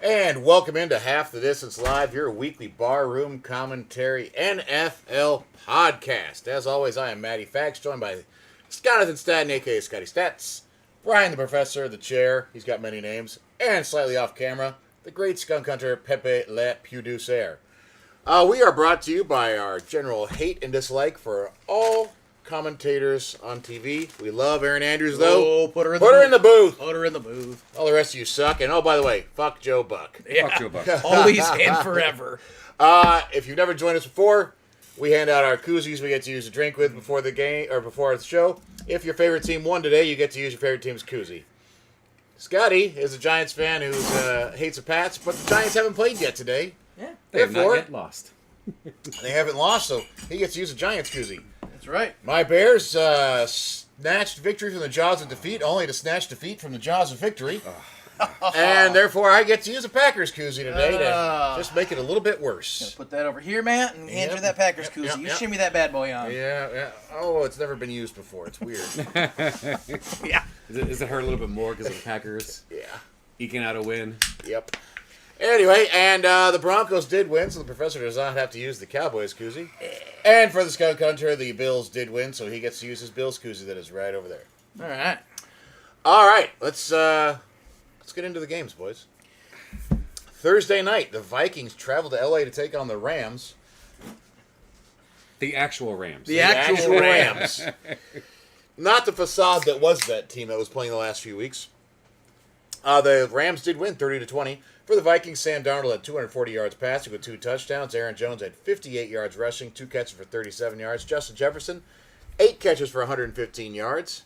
And welcome into Half the Distance Live, your weekly barroom commentary NFL podcast. As always, I am Matty Fax, joined by Jonathan Staten, a.k.a. Scotty Stats, Brian the Professor, the Chair, he's got many names, and slightly off camera, the great skunk hunter, Pepe Le Puducer. We are brought to you by our general hate and dislike for all commentators on TV. We love Erin Andrews, though. Oh, put her in the booth. Put her in the booth. All the rest of you suck. And, oh, by the way, fuck Joe Buck. Yeah. Fuck Joe Buck. Always and forever. If you've never joined us before, we hand out our koozies we get to use a drink with before the game or before the show. If your favorite team won today, you get to use your favorite team's koozie. Scotty is a Giants fan who hates the Pats, but the Giants haven't played yet today. Yeah. They have not Therefore, yet lost. They haven't lost, so he gets to use a Giants koozie. That's right. My Bears snatched victory from the jaws of defeat, only to snatch defeat from the jaws of victory. And therefore, I get to use a Packers koozie today to just make it a little bit worse. Put that over here, Matt, and hand you that Packers koozie. You shimmy that bad boy on. Yeah. Oh, it's never been used before. It's weird. Yeah. Does it hurt a little bit more because of the Packers Yeah. eking out a win? Yep. Anyway, and the Broncos did win, so the professor does not have to use the Cowboys koozie. And for the Skunk Hunter, the Bills did win, so he gets to use his Bills koozie that is right over there. All right. All right, let's get into the games, boys. Thursday night, the Vikings travel to LA to take on the Rams. The actual Rams. The actual Rams. Not the facade that was that team that was playing the last few weeks. The Rams did win 30-20. For the Vikings, Sam Darnold had 240 yards passing with 2 touchdowns. Aaron Jones had 58 yards rushing, 2 catches for 37 yards. Justin Jefferson, 8 catches for 115 yards.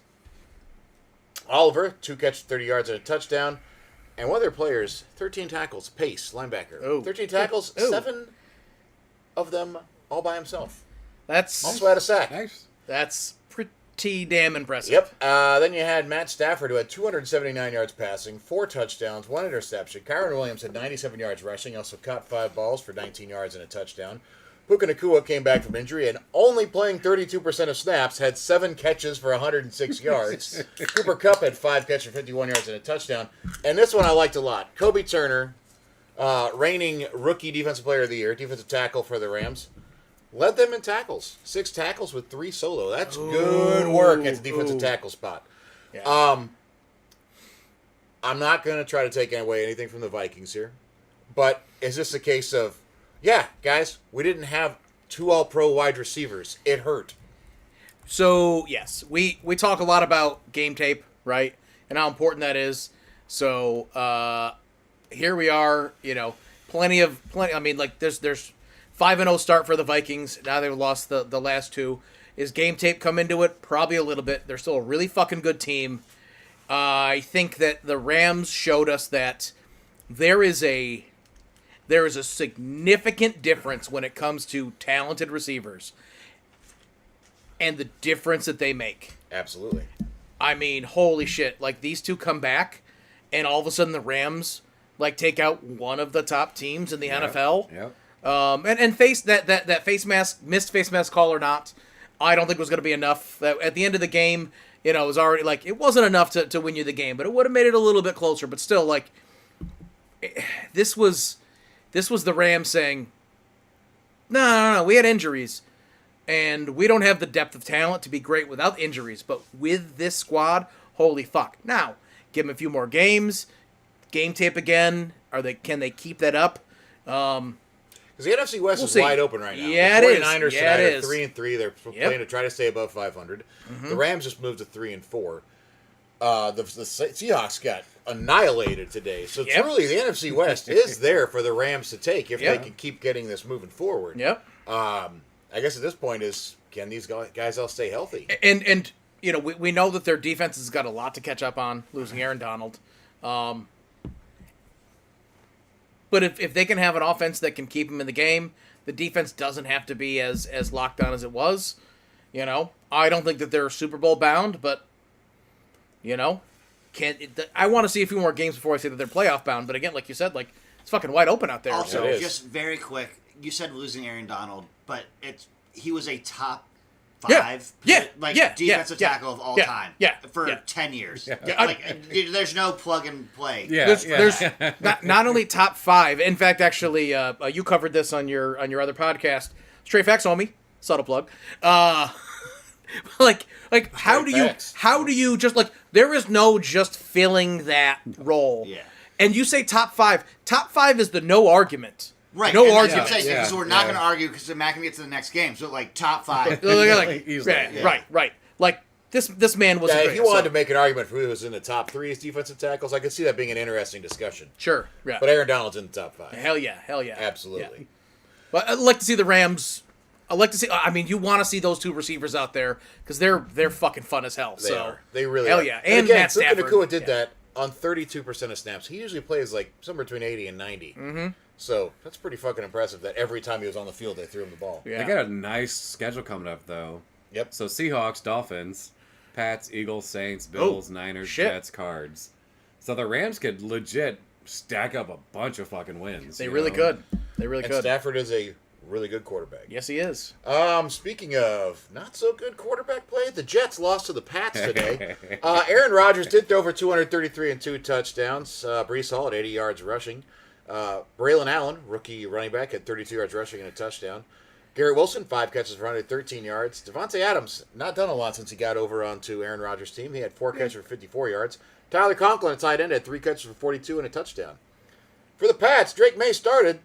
Oliver, 2 catches, 30 yards and a touchdown. And one of their players, 13 tackles. Pace, linebacker. Oh. 13 tackles, Oh. 7 of them all by himself. That's Also had a sack. Nice. pretty damn impressive. Yep. Then you had Matt Stafford, who had 279 yards passing, 4 touchdowns, 1 interception. Kyron Williams had 97 yards rushing, also caught 5 balls for 19 yards and a touchdown. Puka Nacua came back from injury and only playing 32% of snaps, had 7 catches for 106 yards. Cooper Kupp had 5 catches for 51 yards and a touchdown. And this one I liked a lot. Kobe Turner, reigning rookie defensive player of the year, defensive tackle for the Rams, led them in tackles. 6 tackles with 3 solo. That's good work at the defensive tackle spot. Yeah. I'm not going to try to take away anything from the Vikings here. But is this a case of, yeah, guys, we didn't have 2 all-pro wide receivers. It hurt. So, yes, we talk a lot about game tape, right? And how important that is. So, here we are, plenty. I mean, like, there's 5-0 start for the Vikings. Now they've lost the last 2. Is game tape come into it? Probably a little bit. They're still a really fucking good team. I think that the Rams showed us that there is a significant difference when it comes to talented receivers and the difference that they make. Absolutely. I mean, holy shit. Like, these 2 come back, and all of a sudden the Rams, take out one of the top teams in the NFL. Yep. And face that face mask, missed face mask call or not, I don't think was going to be enough. At the end of the game, it was already, it wasn't enough to win you the game, but it would have made it a little bit closer. But still, this was the Rams saying, no, we had injuries, and we don't have the depth of talent to be great without injuries, but with this squad, holy fuck. Now, give them a few more games, game tape again, can they keep that up? Because the NFC West is see. wide open right now. Yeah, the it is. 49ers Yeah, tonight it are is. 3-3. They're playing to try to stay above 500. The Rams just moved to 3-4. The Seahawks got annihilated today. So Yep. truly, the NFC West is there for the Rams to take if they can keep getting this moving forward. Yep. I guess at this point is, can these guys all stay healthy? And we know that their defense has got a lot to catch up on, losing Aaron Donald. But if they can have an offense that can keep them in the game, the defense doesn't have to be as locked on as it was. I don't think that they're Super Bowl bound, but I want to see a few more games before I say that they're playoff bound. But again, like you said, it's fucking wide open out there. Also, It is. just very quick, you said losing Aaron Donald, but he was a top Yeah. like Yeah. defensive Yeah. tackle of all Yeah. time Yeah. for Yeah. 10 years. Yeah. Like, there's no plug and play. Yeah. There's not only top 5. In fact, actually, you covered this on your other podcast, Straight Facts, homie. Subtle plug. Like how facts. do you just like there is no just filling that role. Yeah. And you say top 5. Top 5 is the no argument. Right. No and that's argument. what I'm saying, Yeah. because we're not Yeah. going to argue because Matt can get to the next game. So, like, top 5. Like, Easily. yeah, right. Like this man was. Yeah, a if great, you wanted so- to make an argument for who was in the top 3 as defensive tackles, I could see that being an interesting discussion. Sure. Yeah. But Aaron Donald's in the top 5. Hell yeah. Absolutely. Yeah. But I'd like to see the Rams. I'd like to see. I mean, you want to see those 2 receivers out there because they're fucking fun as hell. They so are. They really hell are. yeah. And And again, Matt Puka Stafford. Nacua did Yeah. that on 32% of snaps. He usually plays like somewhere between 80 and 90. Mm-hmm. So that's pretty fucking impressive that every time he was on the field, they threw him the ball. Yeah. They got a nice schedule coming up, though. Yep. So Seahawks, Dolphins, Pats, Eagles, Saints, Bills, Niners, shit. Jets, Cards. So the Rams could legit stack up a bunch of fucking wins. They you really know? could. They really And could. Stafford is a really good quarterback. Yes, he is. Speaking of not so good quarterback play, the Jets lost to the Pats today. Aaron Rodgers did throw for 233 and 2 touchdowns. Brees Hall at 80 yards rushing. Braylon Allen, rookie running back, had 32 yards rushing and a touchdown. Garrett Wilson, 5 catches for 113 yards. Devontae Adams, not done a lot since he got over onto Aaron Rodgers' team. He had 4 catches for 54 yards. Tyler Conklin, a tight end, had 3 catches for 42 and a touchdown. For the Pats, Drake May started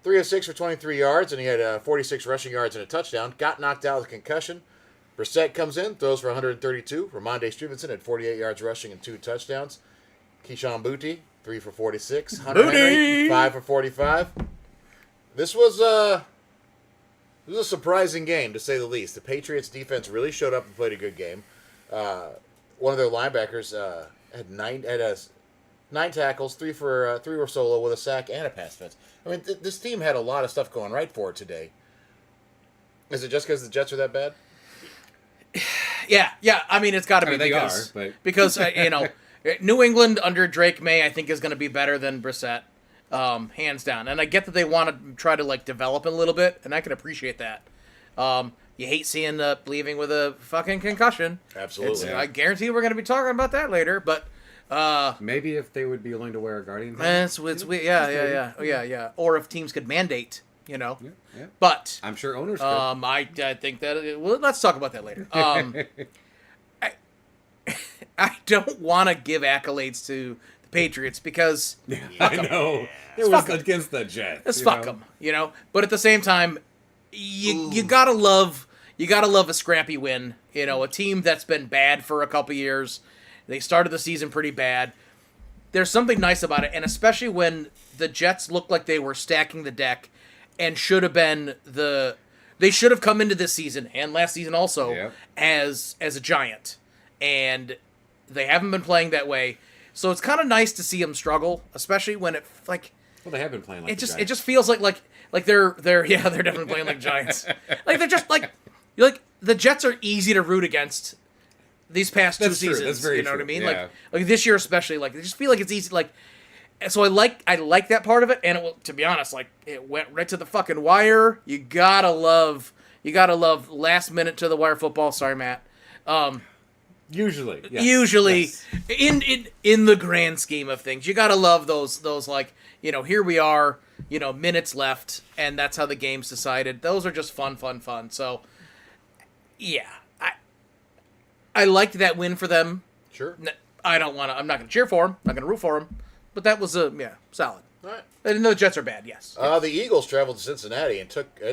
3 of 6 for 23 yards, and he had 46 rushing yards and a touchdown. Got knocked out with a concussion. Brissett comes in, throws for 132. Ramondre Stevenson had 48 yards rushing and 2 touchdowns. Keyshawn Booty, 3 for 46. Hunter Booty! Henry, 5 for 45. This was a surprising game, to say the least. The Patriots defense really showed up and played a good game. One of their linebackers had 9 tackles, 3 were solo with a sack and a pass defense. I mean, this team had a lot of stuff going right for it today. Is it just because the Jets are that bad? Yeah. I mean, it's got to be They because are, but because New England under Drake May, I think, is going to be better than Brissett, hands down. And I get that they want to try to like develop him a little bit, and I can appreciate that. You hate seeing leaving with a fucking concussion. Absolutely. I guarantee we're going to be talking about that later, but. Maybe if they would be willing to wear a Guardian. It's yeah. Or if teams could mandate, Yeah. But I'm sure owners could. I think that well, let's talk about that later. I don't want to give accolades to the Patriots because I know. It fuck was 'em. against the Jets. let's you fuck know? them, But at the same time, you gotta love a scrappy win. A team that's been bad for a couple years. They started the season pretty bad. There's something nice about it, and especially when the Jets looked like they were stacking the deck and should have been they should have come into this season and last season also Yep. as a giant, and they haven't been playing that way. So it's kind of nice to see them struggle, especially when it like Well, they have been playing like it just feels like they're they're definitely playing like giants. Like they're just like the Jets are easy to root against. These past 2 That's true. seasons, That's very you know what I true. mean? Yeah. Like this year especially, like I just feel like it's easy. Like, so I like that part of it, and to be honest, like it went right to the fucking wire. You gotta love last minute to the wire football. Sorry, Matt. Usually. Yes. Usually, Yes. in the grand scheme of things, you gotta love those like here we are, minutes left, and that's how the game's decided. Those are just fun. So, yeah. I liked that win for them. Sure. I'm not going to cheer for them. Not going to root for them. But that was solid. All right. And the Jets are bad. Yes. The Eagles traveled to Cincinnati and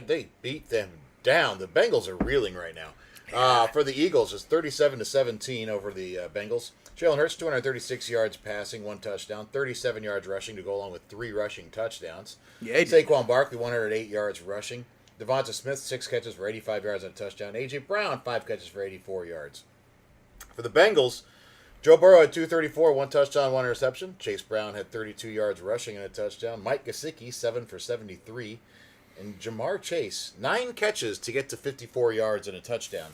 they beat them down. The Bengals are reeling right now. For the Eagles, it's 37-17 over the Bengals. Jalen Hurts, 236 yards passing, 1 touchdown, 37 yards rushing to go along with 3 rushing touchdowns. Yeah, he did. Saquon Barkley, 108 yards rushing. Devonta Smith, 6 catches for 85 yards and a touchdown. A.J. Brown, 5 catches for 84 yards. For the Bengals, Joe Burrow had 234, 1 touchdown, 1 interception. Chase Brown had 32 yards rushing and a touchdown. Mike Gesicki, 7 for 73. And Jamar Chase, 9 catches to get to 54 yards and a touchdown.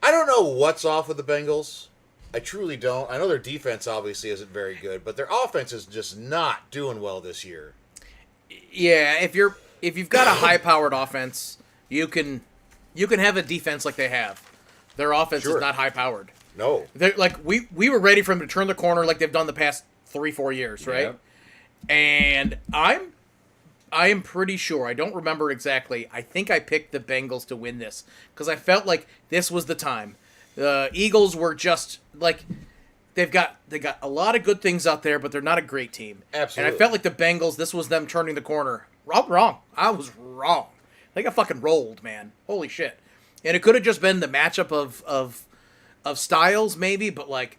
I don't know what's off with the Bengals. I truly don't. I know their defense obviously isn't very good, but their offense is just not doing well this year. Yeah, if you've got a high-powered offense, you can You can have a defense like they have. Their offense Sure. is not high powered. No. They're like we were ready for them to turn the corner like they've done the past 3-4 years, right? Yep. And I am pretty sure, I don't remember exactly, I think I picked the Bengals to win this because I felt like this was the time. The Eagles were just like they got a lot of good things out there, but they're not a great team. Absolutely. And I felt like the Bengals, this was them turning the corner. Wrong. I was wrong. They got fucking rolled, man. Holy shit. And it could have just been the matchup of styles, maybe, but like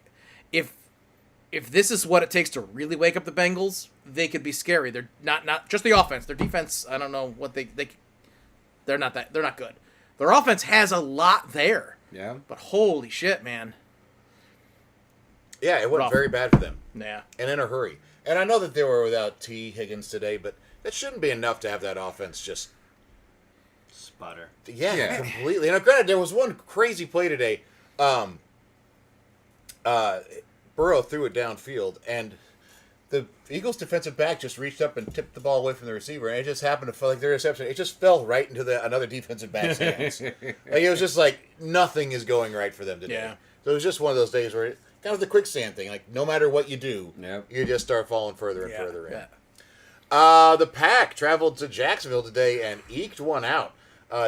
if this is what it takes to really wake up the Bengals, they could be scary. They're not just the offense. Their defense, I don't know what they're not good. Their offense has a lot there. Yeah. But holy shit, man. Yeah, it went Rough. very bad for them, Yeah. and in a hurry. And I know that they were without T. Higgins today, but that shouldn't be enough to have that offense just Sputter. yeah. Completely. And granted, there was one crazy play today. Burrow threw it downfield, and the Eagles' defensive back just reached up and tipped the ball away from the receiver, and it just happened to feel like their reception. It just fell right into another defensive back's hands. Like it was just like nothing is going right for them today. Yeah. So it was just one of those days where kind of the quicksand thing. Like no matter what you do, Yep. you just start falling further and further in. Yeah. The Pack traveled to Jacksonville today and eked one out.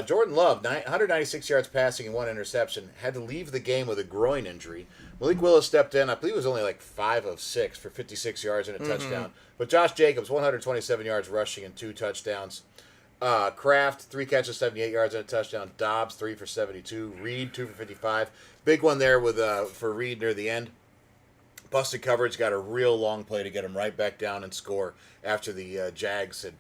Jordan Love, 196 yards passing and 1 interception, had to leave the game with a groin injury. Malik Willis stepped in. I believe it was only like 5 of 6 for 56 yards and a touchdown. But Josh Jacobs, 127 yards rushing and 2 touchdowns. Kraft, 3 catches, 78 yards and a touchdown. Dobbs, 3 for 72. Reed, 2 for 55. Big one there with for Reed near the end. Busted coverage, got a real long play to get him right back down and score after the Jags had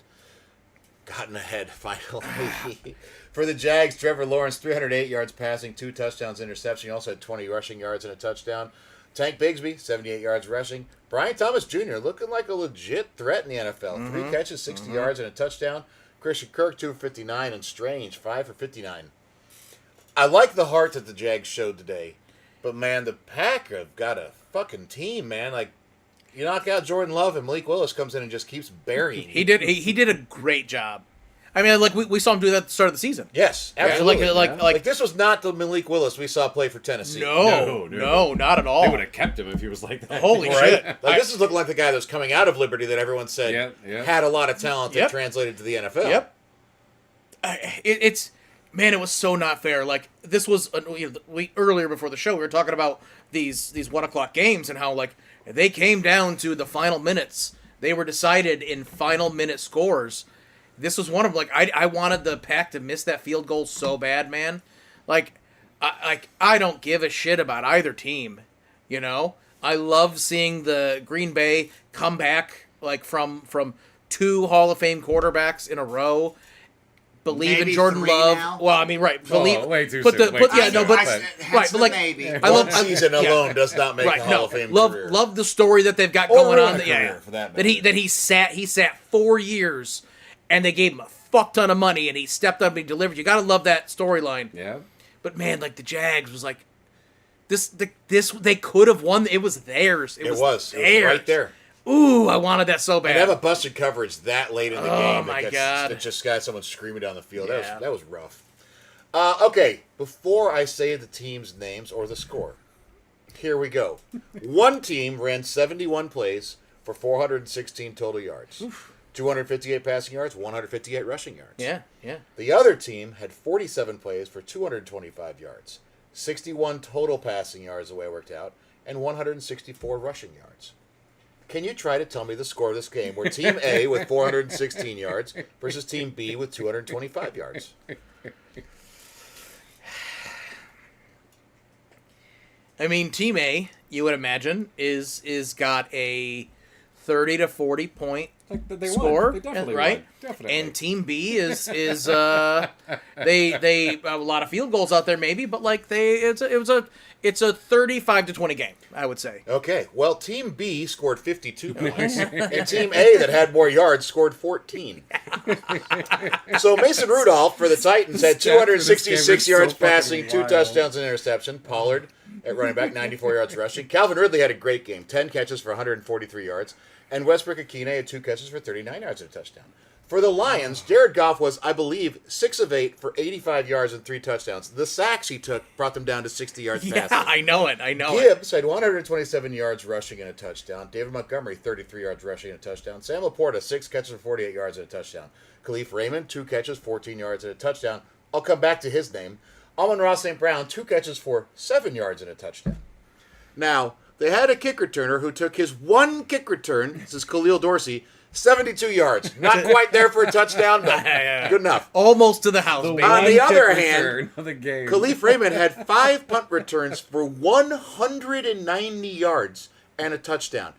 gotten ahead finally. For the Jags, Trevor Lawrence, 308 yards passing, 2 touchdowns, interception. He also had 20 rushing yards and a touchdown. Tank Bigsby, 78 yards rushing. Brian Thomas Jr. looking like a legit threat in the NFL. 3 catches, 60 yards and a touchdown. Christian Kirk, 2 for 59, and Strange, 5 for 59. I like the heart that the Jags showed today, but man, the Pack have got a fucking team, man. Like, you knock out Jordan Love and Malik Willis comes in and just keeps burying. He did a great job. I mean, like we saw him do that at the start of the season. Yes, absolutely. Like this was not the Malik Willis we saw play for Tennessee. No, not at all. They would have kept him if he was like that. Holy Right? shit. Like this is looking like the guy that was coming out of Liberty that everyone said had a lot of talent that Yep. translated to the NFL. Yep. It's man, it was so not fair. Like this was we earlier before the show we were talking about these 1:00 games and how like they came down to the final minutes. They were decided in final minute scores. This was one of like I wanted the Pack to miss that field goal so bad, man. Like I don't give a shit about either team, you know. I love seeing the Green Bay come back like from 2 Hall of Fame quarterbacks in a row. Believe Maybe in Jordan 3 Love. now? Well, I mean, right. Believe. way too put soon, the way put too yeah no soon. but But- right but like maybe. I One love season yeah. alone does not make Right, a Hall of Fame love career. love the story that they've got Or going ruin on. a Yeah, career, for that that he sat 4 years, and they gave him a fuck ton of money, and he stepped up and he delivered. You got to love that storyline. Yeah. But man, like the Jags was like this they could have won. It was theirs. It was theirs. right there. Ooh, I wanted that so bad. And have a busted coverage that late in the game. my that God. That just got someone screaming down the field. Yeah. That was rough. Okay, before I say the team's names or the score, here we go. One team ran 71 plays for 416 total yards. 258 passing yards, 158 rushing yards. Yeah. The other team had 47 plays for 225 yards, 61 total passing yards the way it worked out, and 164 rushing yards. Can you try to tell me the score of this game where Team A with 416 yards versus Team B with 225 yards? I mean, Team A, you would imagine, is got a 30 to 40 point Like, they score, won. They definitely right? won. Definitely. And Team B is they have a lot of field goals out there, maybe, but like it's a 35 to 20 game, I would say. Okay, well, Team B scored 52 points, and Team A that had more yards scored 14. So Mason Rudolph for the Titans had 266 yards so fucking passing, 2 wild. touchdowns and interception. Pollard at running back, 94 yards rushing. Calvin Ridley had a great game, 10 catches for 143 yards. And Westbrook Akine had 2 catches for 39 yards and a touchdown. For the Lions, Jared Goff was, I believe, 6 of 8 for 85 yards and 3 touchdowns. The sacks he took brought them down to 60 yards Yeah, passing. I know it. Gibbs had 127 yards rushing and a touchdown. David Montgomery, 33 yards rushing and a touchdown. Sam Laporta, 6 catches for 48 yards and a touchdown. Khalif Raymond, 2 catches, 14 yards and a touchdown. I'll come back to his name. Amon-Ra St. Brown, 2 catches for 7 yards and a touchdown. Now, they had a kick returner who took his one kick return, this is Khalil Dorsey, 72 yards. Not quite there for a touchdown, but good enough. Almost to the house, The baby. On the one other kick hand, return of the game. Khalif Raymond had 5 punt returns for 190 yards and a touchdown.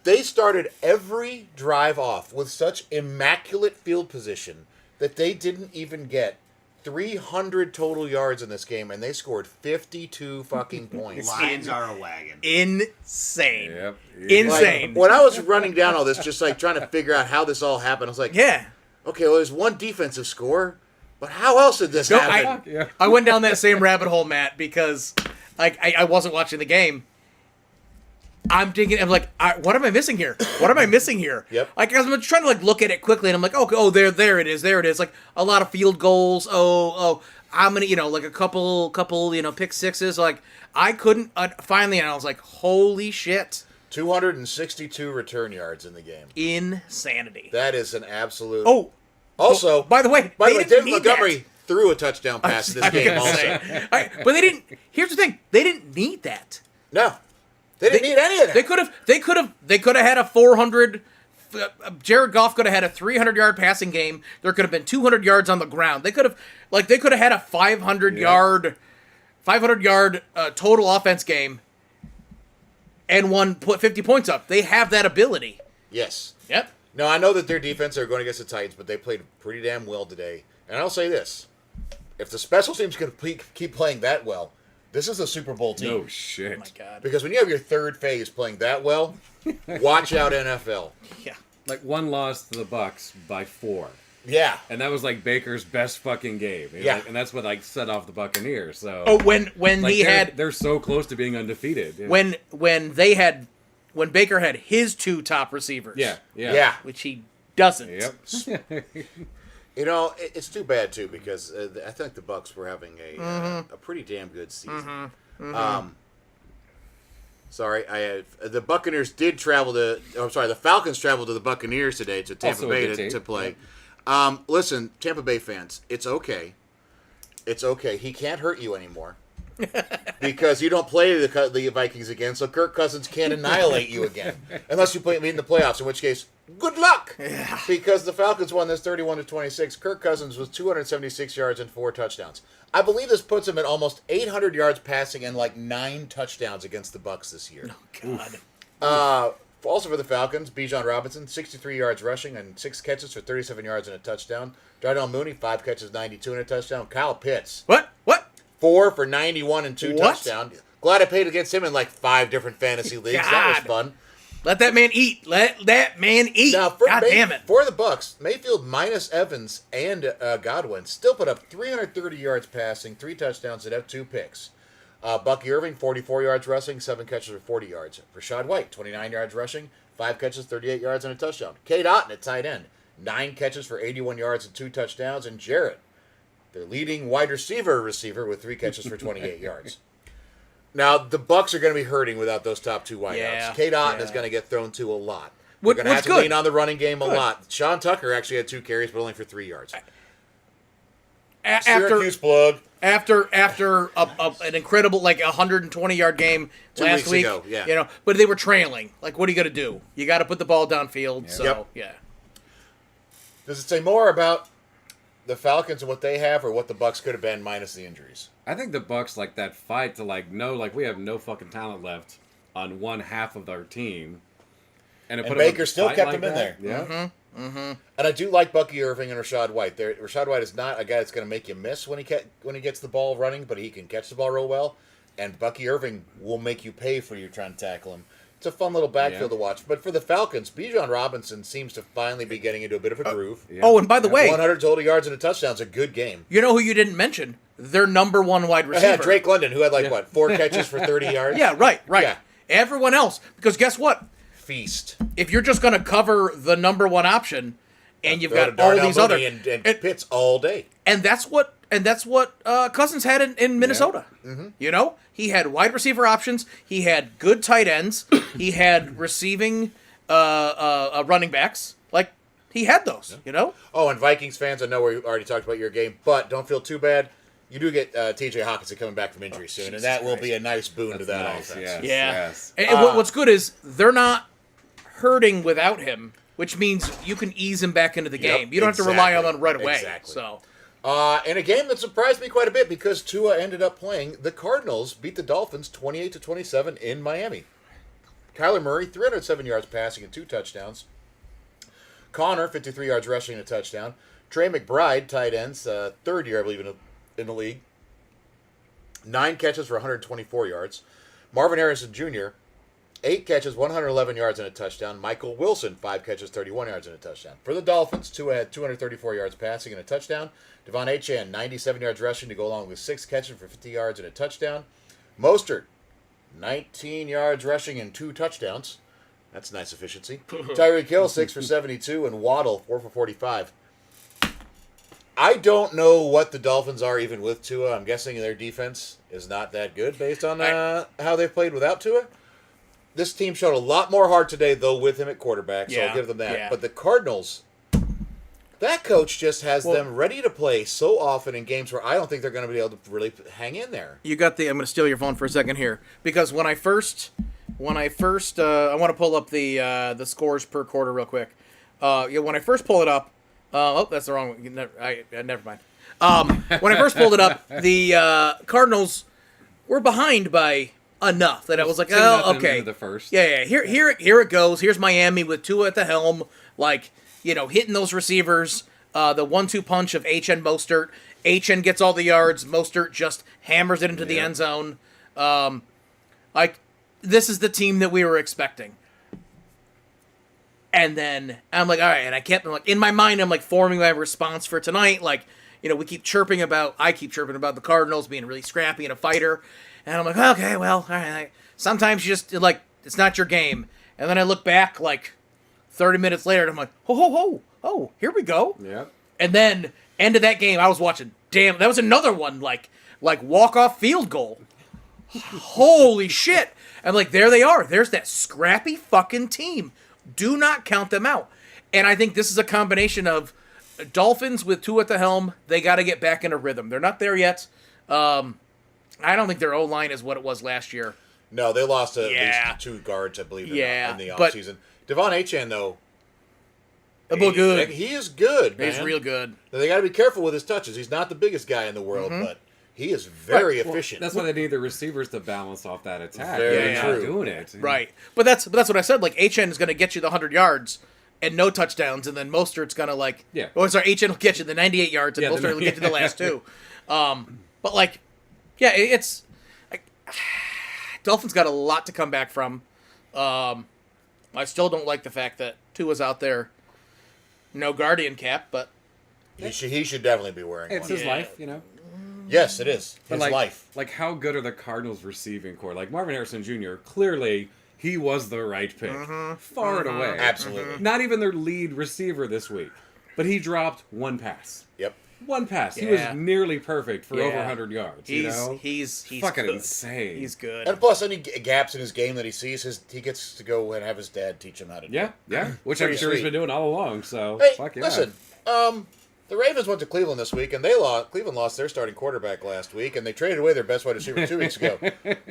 They started every drive off with such immaculate field position that they didn't even get 300 total yards in this game, and they scored 52 fucking points. Lions are a wagon. Insane. Yep. Insane. When I was running down all this, just like trying to figure out how this all happened, I was like, Yeah. okay, well, there's one defensive score, but how else did this No, happen? Yeah. I went down that same rabbit hole, Matt, because I wasn't watching the game. I'm like, what am I missing here? What am I missing here? Yep. Like, I'm trying to like look at it quickly, and I'm like, okay, oh, there it is. Like a lot of field goals. Oh, how many? Like a couple, pick sixes. Like I couldn't finally, and I was like, holy shit, 262 return yards in the game. insanity. That is an absolute. Oh, Also, by the way, By they the way, didn't David need Montgomery that. threw a touchdown pass in this I'm game gonna also. say. But they didn't. Here's the thing: they didn't need that. No. They didn't need any of that. They could have had a 400. Jared Goff could have had a 300-yard passing game. There could have been 200 yards on the ground. They could have had a 500-yard total offense game, and put 50 points up. They have that ability. Yes. Yep. Now, I know that their defense are going against the Titans, but they played pretty damn well today. And I'll say this. If the special teams can keep playing that well, this is a Super Bowl team. No shit. Oh my God. Because when you have your third phase playing that well, watch out NFL. Yeah. Like one loss to the Bucks by 4. Yeah. And that was like Baker's best fucking game. Yeah. And that's what like set off the Buccaneers. So Oh, when like, he had they're so close to being undefeated. Yeah. when Baker had his 2 top receivers. yeah. Yeah. Which he doesn't. Yep. You know, it's too bad, too, because I think the Bucks were having a pretty damn good season. The Buccaneers did travel to... I'm sorry, the Falcons traveled to the Buccaneers today to Tampa Also a Bay good team. to play. Listen, Tampa Bay fans, it's okay. It's okay. He can't hurt you anymore. Because you don't play the Vikings again, so Kirk Cousins can't annihilate you again. Unless you play me in the playoffs, in which case, good luck! Yeah. Because the Falcons won this 31-26. Kirk Cousins was 276 yards and 4 touchdowns. I believe this puts him at almost 800 yards passing and like 9 touchdowns against the Bucks this year. God. Also for the Falcons, Bijan Robinson, 63 yards rushing and 6 catches for 37 yards and a touchdown. Darnell Mooney, 5 catches, 92 and a touchdown. Kyle Pitts, What? 4 for 91 and 2 What? touchdowns. Glad I paid against him in like 5 different fantasy leagues. That was God. fun. Let that man eat. Let that man eat. Now, for God damn it. For the Bucks, Mayfield minus Evans and Godwin still put up 330 yards passing, 3 touchdowns, and have 2 picks. Bucky Irving, 44 yards rushing, 7 catches for 40 yards. Rashad White, 29 yards rushing, 5 catches, 38 yards, and a touchdown. Cade Otton at tight end, 9 catches for 81 yards and 2 touchdowns. And Jarrett, their leading wide receiver with 3 catches for 28 yards. Now, the Bucks are going to be hurting without those top 2 wideouts. Yeah, Cade Otton yeah. is going to get thrown to a lot. What- They're going to have what's to good? lean on the running game a lot. Sean Tucker actually had 2 carries, but only for 3 yards. Syracuse plug. After an incredible 120-yard game 2 last weeks week, ago, yeah. but they were trailing. Like, what are you gonna do? You got to put the ball downfield. So Yep. yeah. Does it say more about the Falcons and what they have, or what the Bucks could have been minus the injuries? I think the Bucks like that fight to we have no fucking talent left on one half of our team. And Baker still kept him in there. Yeah. And I do like Bucky Irving and Rashad White. Rashad White is not a guy that's going to make you miss when he gets the ball running, but he can catch the ball real well. And Bucky Irving will make you pay for you trying to tackle him. It's a fun little backfield to watch. But for the Falcons, Bijan Robinson seems to finally be getting into a bit of a groove. Yeah. Oh, and by the way, 100 total yards and a touchdown is a good game. you know who you didn't mention? Their number 1 wide receiver. Yeah, Drake London, who had 4 catches for 30 yards? Yeah, right. Yeah. Everyone else, because guess what? Feast. If you're just going to cover the number 1 option, and you've Go to got all Darnell these other, Mooney and Pitts all day. and that's what Cousins had in Minnesota. You know, he had wide receiver options. He had good tight ends. He had receiving running backs. Like he had those. You know. Oh, and Vikings fans, I know we already talked about your game, but don't feel too bad. You do get T.J. Hawkinson coming back from injury soon, and that will be a nice boon to that Nice, offense. yes, Yeah. yes. And what's good is they're not hurting without him, which means you can ease him back into the Yep, game. You don't have to rely on exactly. him right away. Exactly. So In a game that surprised me quite a bit because Tua ended up playing, the Cardinals beat the Dolphins 28-27 in Miami. Kyler Murray, 307 yards passing and 2 touchdowns. Connor, 53 yards rushing and a touchdown. Trey McBride, tight ends, third year, I believe, in the league. 9 catches for 124 yards. Marvin Harrison Jr., 8 catches, 111 yards and a touchdown. Michael Wilson, 5 catches, 31 yards and a touchdown. For the Dolphins, Tua had 234 yards passing and a touchdown. Devon Achane, 97 yards rushing to go along with 6 catches for 50 yards and a touchdown. Mostert, 19 yards rushing and 2 touchdowns. That's nice efficiency. Tyreek Hill, 6 for 72, and Waddle, 4 for 45. I don't know what the Dolphins are even with Tua. I'm guessing their defense is not that good based on how they've played without Tua. This team showed a lot more heart today, though, with him at quarterback, so Yeah, I'll give them that. yeah. But the Cardinals, that coach just has them ready to play so often in games where I don't think they're going to be able to really hang in there. you got the. I'm going to steal your phone for a second here because when I first, I want to pull up the scores per quarter real quick. When I first pull it up, that's the wrong one. Never mind. When I first pulled it up, the Cardinals were behind by enough that I was like, 2-0 oh, okay. into the first. Yeah. Here it goes. Here's Miami with Tua at the helm, like hitting those receivers. The 1-2 punch of HN Mostert. HN gets all the yards. Mostert just hammers it into the end zone. Like this is the team that we were expecting. And then I'm like, all right, and I'm like, in my mind, I'm like forming my response for tonight. Like, I keep chirping about the Cardinals being really scrappy and a fighter. And I'm like, okay, well, all right. Sometimes you just, like, it's not your game. And then I look back, like, 30 minutes later, and I'm like, oh, here we go. Yep. And then, end of that game, I was watching, damn, that was another one, like walk-off field goal. Holy shit. And, like, there they are. There's that scrappy fucking team. Do not count them out. And I think this is a combination of Dolphins with Tua at the helm. They got to get back in a rhythm. They're not there yet. I don't think their O-line is what it was last year. No, they lost at Yeah. least 2 guards, I believe, in the but- offseason. Devon Achane, though, Good. he is good, man. He's real good. Now, they got to be careful with his touches. He's not the biggest guy in the world, but he is very Well, efficient. that's why they need the receivers to balance off that attack. Very They're not true. doing it. Right. But that's what I said. Like, HN is going to get you the 100 yards and no touchdowns, and then Mostert's going to, like... Yeah. Oh, sorry, HN will get you the 98 yards, and Yeah, Mostert will get you the last 2. But, like, yeah, it's... Like, Dolphins got a lot to come back from. I still don't like the fact that Tua's out there. No Guardian cap, but... he should definitely be wearing It's one. his life, you know. Yes, it is. But His life. Like, how good are the Cardinals receiving core? Like, Marvin Harrison Jr., clearly, he was the right pick. Far and away. Absolutely. Not even their lead receiver this week. But he dropped 1 pass. Yep. 1 pass. He Yeah. was nearly perfect for Yeah. over 100 yards, you know? He's fucking good. insane. He's good. And plus, any gaps in his game that he sees, he gets to go and have his dad teach him how to do. Yeah, yeah. Which I'm Pretty sure he's sweet. been doing all along, so Hey, fuck yeah. listen. The Ravens went to Cleveland this week, and Cleveland lost their starting quarterback last week, and they traded away their best wide receiver 2 weeks ago.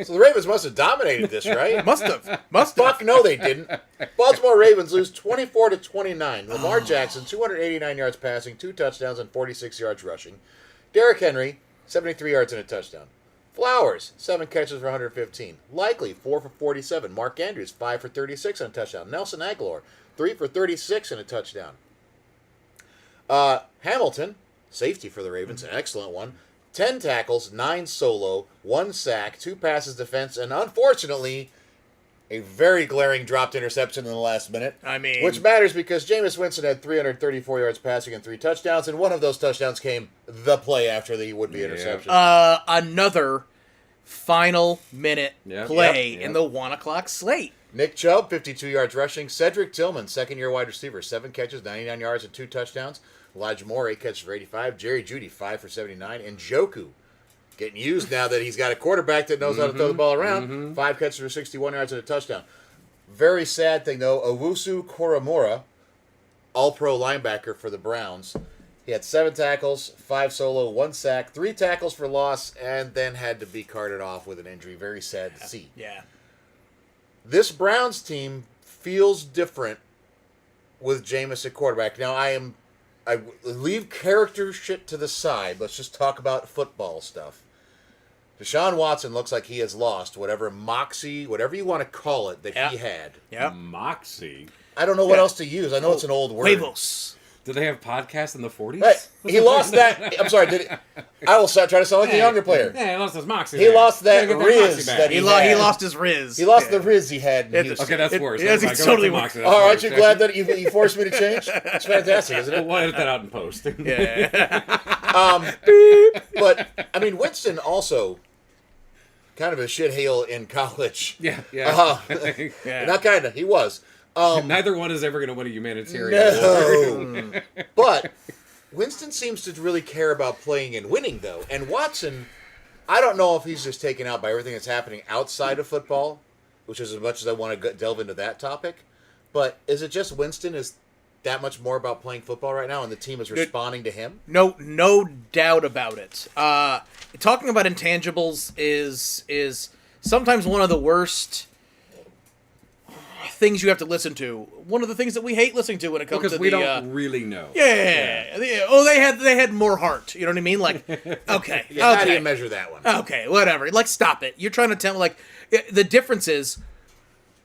So the Ravens must have dominated this, right? Must have. Fuck no, they didn't. Baltimore Ravens lose 24-29. Lamar Jackson, 289 yards passing, 2 touchdowns, and 46 yards rushing. Derrick Henry, 73 yards and a touchdown. Flowers, 7 catches for 115. Likely, 4 for 47. Mark Andrews, 5 for 36 and a touchdown. Nelson Aguilar, 3 for 36 and a touchdown. Hamilton, safety for the Ravens, an excellent one. 10 tackles, 9 solo, 1 sack, 2 passes defense, and unfortunately, a very glaring dropped interception in the last minute. I mean... Which matters because Jameis Winston had 334 yards passing and 3 touchdowns, and one of those touchdowns came the play after the would-be interception. Another final minute Yep. play Yep. in the 1 o'clock slate. Nick Chubb, 52 yards rushing. Cedric Tillman, second-year wide receiver, 7 catches, 99 yards, and 2 touchdowns. Elijah Moore, 8 catches for 85. Jerry Jeudy, 5 for 79. And Njoku, getting used now that he's got a quarterback that knows how to throw the ball around. 5 catches for 61 yards and a touchdown. Very sad thing, though. Owusu Koromora, all-pro linebacker for the Browns. He had 7 tackles, 5 solo, 1 sack, 3 tackles for loss, and then had to be carted off with an injury. Very sad to see. Yeah. This Browns team feels different with Jameis at quarterback. Now, I leave character shit to the side. Let's just talk about football stuff. Deshaun Watson looks like he has lost whatever moxie, whatever you want to call it, that he had. Yeah. Moxie. I don't know what else to use. I know it's an old word. Huevos. Did they have podcasts in the 40s? Hey, he lost that. I'm sorry. I will try to sound like a younger player. Yeah, he lost his moxie. He lost that Gotta get Riz moxie back. that He had. lost his Riz. He lost the Riz he had in Houston. Okay, that's worse. It's Never mind. Go totally back to worse. moxie. Oh, That's aren't you worse. glad that you forced me to change? It's fantastic, isn't it? We'll edit that out in post. Yeah. But, I mean, Winston also kind of a shitheel in college. Yeah. Yeah. Not kind of. He was. Neither one is ever going to win a humanitarian award. No. But Winston seems to really care about playing and winning, though. And Watson, I don't know if he's just taken out by everything that's happening outside of football, which is as much as I want to delve into that topic. But is it just Winston is that much more about playing football right now, and the team is responding to him? No doubt about it. Talking about intangibles is sometimes one of the worst things you have to listen to. One of the things that we hate listening to when it comes Because to we the don't really know. yeah. Oh, they had more heart. You know what I mean? Like, okay, Yeah, how do okay. you measure that one? Okay, whatever. Like, stop it. You're trying to tell, like, the difference is,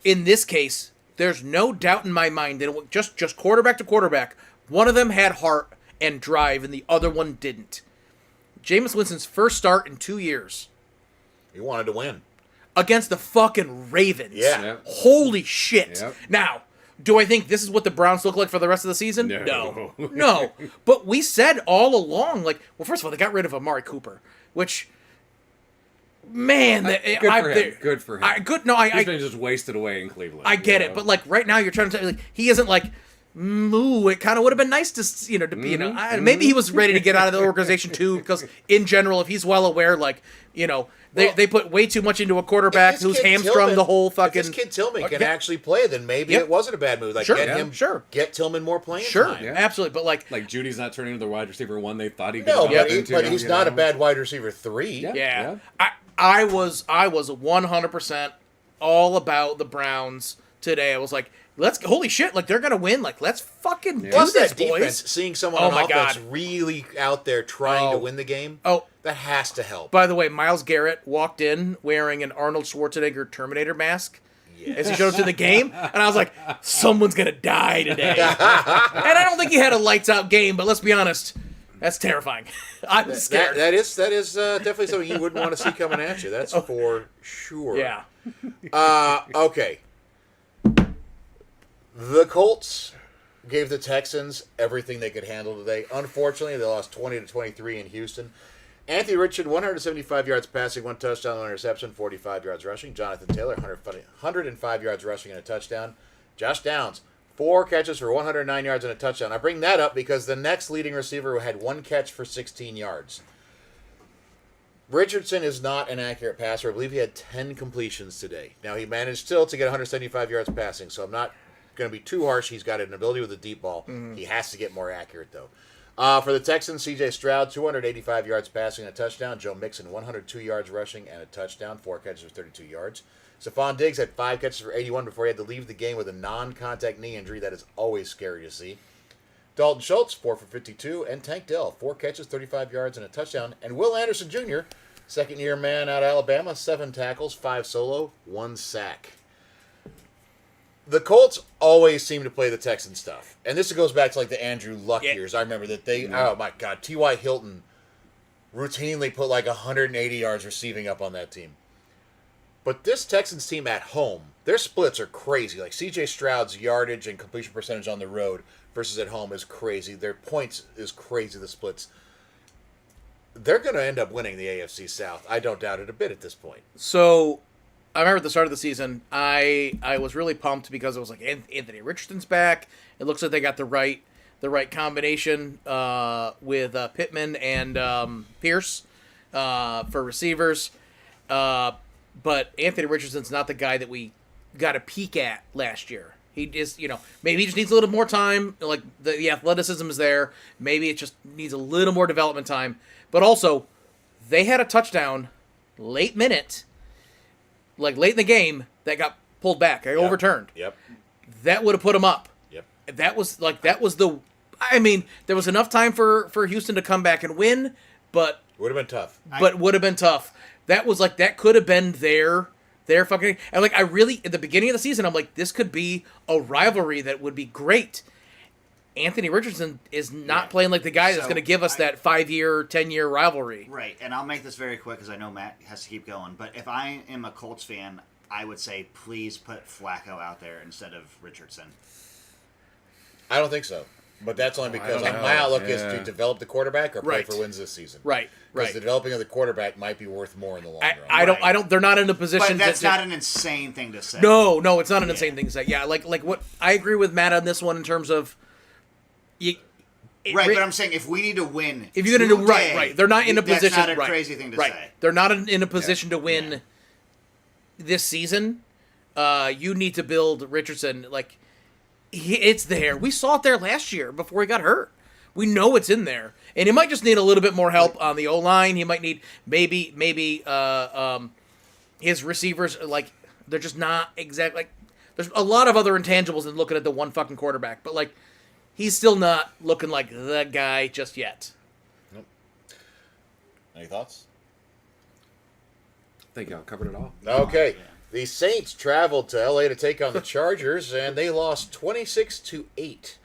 in this case, there's no doubt in my mind that it, just quarterback to quarterback, one of them had heart and drive, and the other one didn't. Jameis Winston's first start in 2 years He wanted to win. against the fucking Ravens. Yeah. Yep. Holy shit. Yep. Now, do I think this is what the Browns look like for the rest of the season? No. No. But we said all along, like, well, first of all, they got rid of Amari Cooper, which, man, Good for him. He's been just wasted away in Cleveland. I get you it, know? but like right now, you're trying to like he isn't like. It kind of would have been nice to to be maybe he was ready to get out of the organization too, because in general, if he's well aware, like they put way too much into a quarterback If this who's kid hamstrung Tillman- the whole If fucking. this kid Tillman can Yeah. actually play, then maybe Yep. it wasn't a bad move. Like Sure, get yeah, him, sure. get Tillman more playing Sure, time. Yeah. absolutely, but like Judy's not turning into the wide receiver one they thought he could No, develop into. but he's you not know? a bad wide receiver 3. Yeah. yeah, I was 100% all about the Browns today. I was like, holy shit, like they're gonna win, like let's fucking do Plus this, that defense, boys. seeing someone Oh on my offense God. really out there trying to Oh. win the game, Oh, that has to help. by the way, Myles Garrett walked in wearing an Arnold Schwarzenegger Terminator mask as he showed up to the game, and I was like, someone's gonna die today. And I don't think he had a lights out game, but let's be honest, that's terrifying. I'm scared. That is definitely something you wouldn't want to see coming at you. That's for sure. Yeah. Okay. The Colts gave the Texans everything they could handle today. Unfortunately, they lost 20-23 in Houston. Anthony Richard, 175 yards passing, 1 touchdown, 1 interception, 45 yards rushing. Jonathan Taylor, 105 yards rushing and a touchdown. Josh Downs, 4 catches for 109 yards and a touchdown. I bring that up because the next leading receiver had 1 catch for 16 yards. Richardson is not an accurate passer. I believe he had 10 completions today. Now, he managed still to get 175 yards passing, so I'm not going to be too harsh. He's got an ability with a deep ball. He has to get more accurate, though. For the Texans, C.J. Stroud, 285 yards passing and a touchdown. Joe Mixon, 102 yards rushing and a touchdown. 4 catches for 32 yards. Stephon Diggs had 5 catches for 81 before he had to leave the game with a non-contact knee injury. That is always scary to see. Dalton Schultz, 4 for 52. And Tank Dell, 4 catches, 35 yards and a touchdown. And Will Anderson Jr., second-year man out of Alabama, 7 tackles, 5 solo, 1 sack. The Colts always seem to play the Texan stuff. And this goes back to like the Andrew Luck years. I remember that oh my God, T.Y. Hilton routinely put like 180 yards receiving up on that team. But this Texans team at home, their splits are crazy. Like C.J. Stroud's yardage and completion percentage on the road versus at home is crazy. Their points is crazy, the splits. They're going to end up winning the AFC South. I don't doubt it a bit at this point. So, I remember at the start of the season, I was really pumped because it was like Anthony Richardson's back. It looks like they got the right combination with Pittman and Pierce for receivers. But Anthony Richardson's not the guy that we got a peek at last year. He is, maybe he just needs a little more time. Like the athleticism is there. Maybe it just needs a little more development time. But also, they had a touchdown late in the game that got pulled back, overturned. Yep. That would have put him up. Yep. That was the. I mean, there was enough time for Houston to come back and win, but Would have been tough. would have been tough. That was that could have been their fucking. And I really at the beginning of the season, I'm like, this could be a rivalry that would be great. Anthony Richardson is not playing like the guy that's So, going to give us that 5-year, 10-year rivalry. Right, and I'll make this very quick because I know Matt has to keep going. But if I am a Colts fan, I would say please put Flacco out there instead of Richardson. I don't think so. But that's only because don't know. my outlook is Yeah. to develop the quarterback or play Right. for wins this season. Right. Because the developing of the quarterback might be worth more in the long run. I don't. They're not in a position. But that's to, not an insane thing to say. No, it's not an insane thing to say. Yeah, like what I agree with Matt on this one in terms of. Right, but I'm saying if we need to win, If you're going to do today, right, they're not in a position. That's not a right, crazy thing to right. say. They're not in a position to win this season. You need to build Richardson. It's there. We saw it there last year before he got hurt. We know it's in there, and he might just need a little bit more help on the O line. He might need maybe his receivers they're just not exactly There's a lot of other intangibles than looking at the one fucking quarterback, but he's still not looking like the guy just yet. Any thoughts? I think y'all covered it all. Okay. The Saints traveled to LA to take on the Chargers, and they lost 26-8.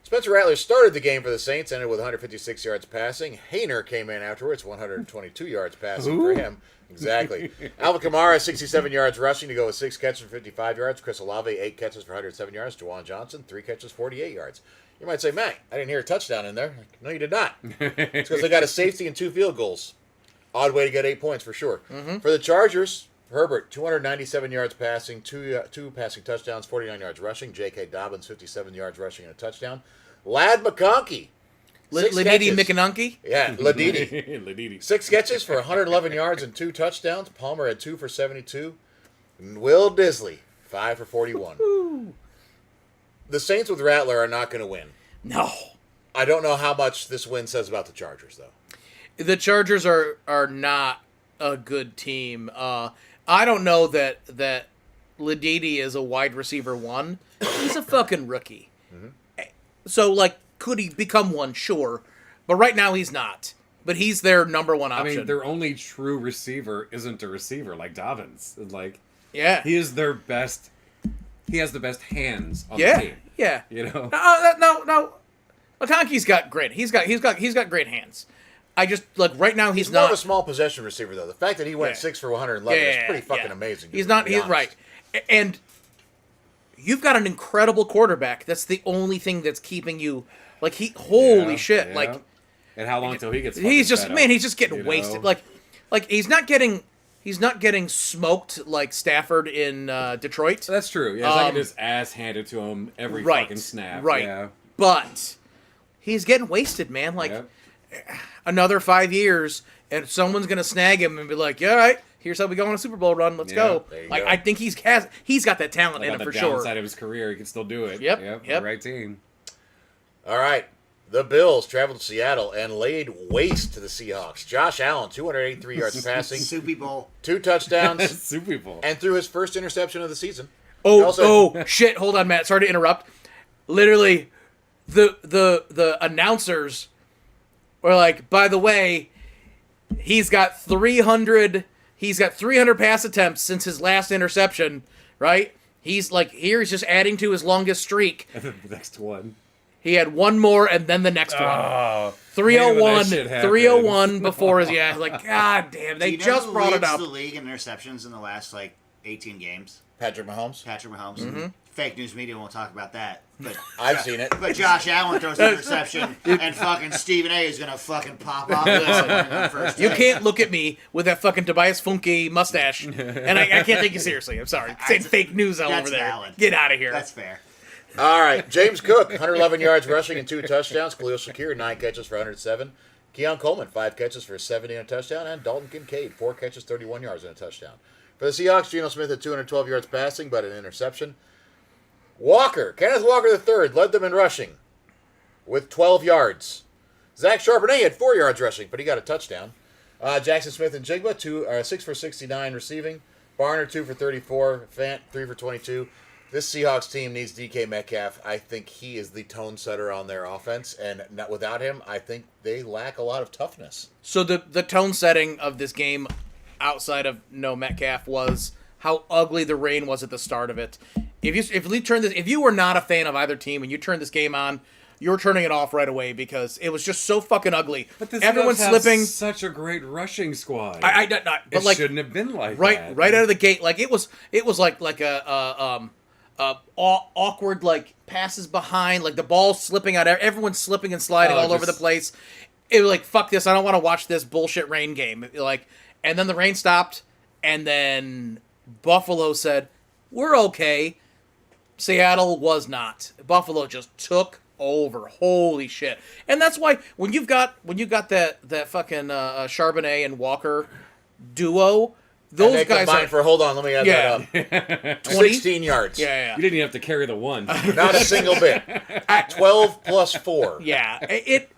Spencer Rattler started the game for the Saints, ended with 156 yards passing. Hayner came in afterwards, 122 yards passing for him. Exactly. Alvin Kamara, 67 yards rushing to go with 6 catches for 55 yards. Chris Olave, 8 catches for 107 yards. Juwan Johnson, 3 catches, 48 yards. You might say, Matt, I didn't hear a touchdown in there. No, you did not. It's because they got a safety and 2 field goals. Odd way to get 8 points for sure. For the Chargers, Herbert, 297 yards passing, two passing touchdowns, 49 yards rushing. J.K. Dobbins, 57 yards rushing and a touchdown. Lad McConkey. Ladidi Mikanunki? Yeah, Ladidi. Ladidi. 6 catches for 111 yards and 2 touchdowns. Palmer had 2 for 72. And Will Disley, 5 for 41. The Saints with Rattler are not going to win. No. I don't know how much this win says about the Chargers, though. The Chargers are not a good team. I don't know that Ladidi is a wide receiver 1. He's a fucking rookie. So, could he become one? Sure. But right now he's not. But he's their number 1 option. I mean, their only true receiver isn't a receiver like Dobbins. yeah. He is their best. He has the best hands on the Yeah. team. Yeah. You know? No. McConkey's got great. He's got great hands. I just right now he's More not of a small possession receiver, though. The fact that he went 6 for 111 is pretty fucking amazing. He's to not. be He's honest. right. And you've got an incredible quarterback. That's the only thing that's keeping you. Holy shit! Yeah. And how long till he gets? He's just fucking fed up, he's just getting you wasted. know? He's not getting smoked like Stafford in Detroit. That's true. Yeah, it's like his ass handed to him every fucking snap. Right. Yeah. But he's getting wasted, man. Yep. Another 5 years, and someone's gonna snag him and be like, "Yeah, all right, here's how we go on a Super Bowl run. Let's go." there you Like go. I think he's got that talent in On him the for sure. downside of his career, he can still do it. Yep. The right team. All right. The Bills traveled to Seattle and laid waste to the Seahawks. Josh Allen, 283 yards passing, Soupy Bowl. 2 touchdowns, Super Bowl. and threw his first interception of the season. Oh, Also- shit! Hold on, Matt. Sorry to interrupt. Literally, the announcers were like, "By the way, he's got 300 pass attempts since his last interception. Right? He's he's just adding to his longest streak. And then the next one. He had one more, and then the next one. Oh, 301, hate when that shit happens. 301 before his God damn! Do They you know just who brought it leads up. the league in interceptions in the last 18 games? Patrick Mahomes. Patrick Mahomes. fake news media won't talk about that. But I've seen it. But Josh Allen throws an interception, and fucking Stephen A. is gonna fucking pop off. On first You take. can't look at me with that fucking Tobias Funke mustache, and I can't take you seriously. I'm sorry. Saying fake news all That's over there. valid. Get out of here. That's fair. All right, James Cook, 111 yards rushing and 2 touchdowns. Khalil Shakir, 9 catches for 107. Keon Coleman, 5 catches for 70 and a touchdown. And Dalton Kincaid, 4 catches, 31 yards and a touchdown. For the Seahawks, Geno Smith had 212 yards passing, but an interception. Kenneth Walker III, led them in rushing with 12 yards. Zach Charbonnet had 4 yards rushing, but he got a touchdown. Jackson Smith and Jigba, 6 for 69 receiving. Barner, 2 for 34. Fant, 3 for 22. This Seahawks team needs DK Metcalf. I think he is the tone setter on their offense, and without him, I think they lack a lot of toughness. So the tone setting of this game, outside of no Metcalf, was how ugly the rain was at the start of it. If you were not a fan of either team and you turned this game on, you were turning it off right away because it was just so fucking ugly. But the Everyone's Seahawks have slipping. such a great rushing squad. But it like shouldn't have been like right that. out of the gate, like it was like a awkward like passes behind, like the ball slipping out. Everyone's slipping and sliding all over the place. It was like, fuck this. I don't want to watch this bullshit rain game. Like, and then the rain stopped, and then Buffalo said, "We're okay." Seattle was not. Buffalo just took over. Holy shit! And that's why when you've got that fucking Charbonnet and Walker duo, those And they guys combined are hold on, let me add that up. 20? 16 yards. Yeah. You didn't even have to carry the one. Not a single bit. 12 plus 4. Yeah, it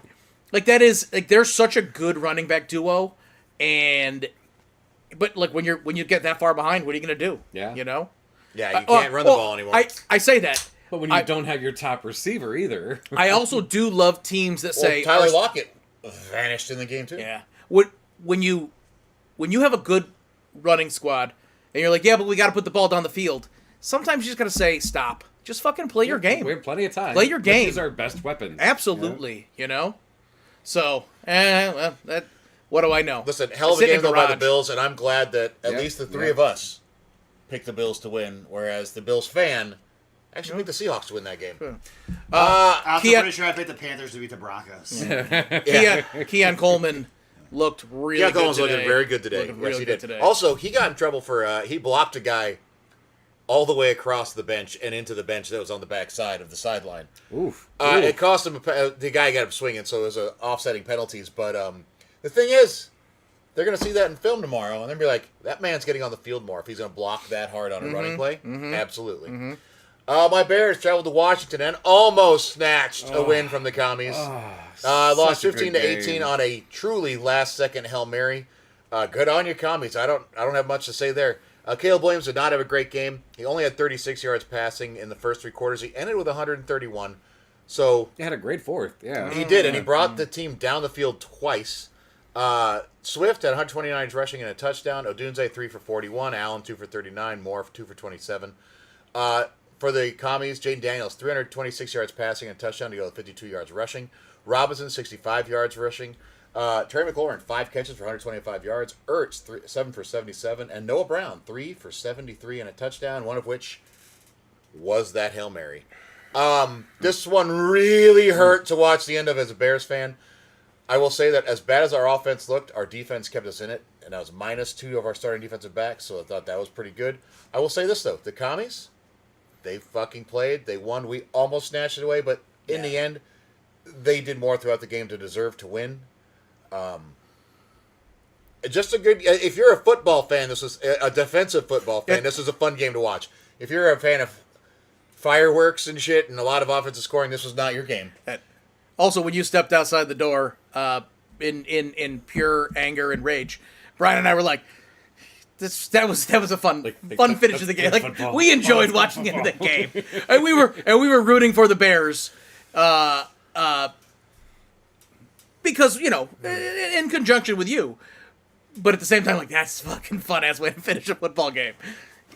like that is like they're such a good running back duo, but like when you get that far behind, what are you gonna do? Yeah. You know. Yeah, you can't run the ball anymore. I say that, But when you don't have your top receiver either. I also do love teams that say Tyler Lockett vanished in the game, too. Yeah, when you have a good running squad and you're like, yeah, but we got to put the ball down the field. Sometimes you just got to say stop. Just fucking play your game. We have plenty of time. Play your game. These are our best weapons. Absolutely, you know. So, well, that what do I know? Listen, hell of a Sit in game though by the garage. Bills, and I'm glad that at Yeah, least the three yeah. of us picked the Bills to win, whereas the Bills fan actually picked the Seahawks to win that game. I'm also Keon- pretty sure I picked the Panthers to beat the Broncos. Keon Coleman looked really Yeah, good Coleman's today. looking very good today. Looking Yes, really he good did. today. Also, he got in trouble for he blocked a guy all the way across the bench and into the bench that was on the back side of the sideline. Oof. It cost him. The guy got him swinging, so it was offsetting penalties. But the thing is, they're going to see that in film tomorrow, and they're going to be like, that man's getting on the field more if he's going to block that hard on a running play. Absolutely. My Bears traveled to Washington and almost snatched a win from the Commies. Lost such a 15 good to 18 game. on a truly last-second Hail Mary. Good on you, Commies. I don't have much to say there. Caleb Williams did not have a great game. He only had 36 yards passing in the first 3 quarters. He ended with 131. So He had a great fourth. Yeah. he did, and he brought the team down the field twice. Swift had 129 yards rushing and a touchdown. Odunze 3 for 41. Allen 2 for 39. Moore 2 for 27. For the Commies, Jaden Daniels 326 yards passing and a touchdown to go with 52 yards rushing. Robinson 65 yards rushing. Terry McLaurin 5 catches for 125 yards. Ertz 7 for 77, and Noah Brown 3 for 73 and a touchdown. One of which was that Hail Mary. This one really hurt to watch the end of as a Bears fan. I will say that as bad as our offense looked, our defense kept us in it, and that was -2 of our starting defensive backs, so I thought that was pretty good. I will say this, though. The Commies, they fucking played. They won. We almost snatched it away, but in the end, they did more throughout the game to deserve to win. Just a good... If you're a football fan, this is a defensive football fan, this is a fun game to watch. If you're a fan of fireworks and shit and a lot of offensive scoring, this was not your game. Also, when you stepped outside the door in pure anger and rage, Brian and I were like, that was a fun finish of the game. Like football. we enjoyed watching the end of the game, and we were rooting for the Bears, because in conjunction with you, but at the same time, like that's fucking fun ass way to finish a football game.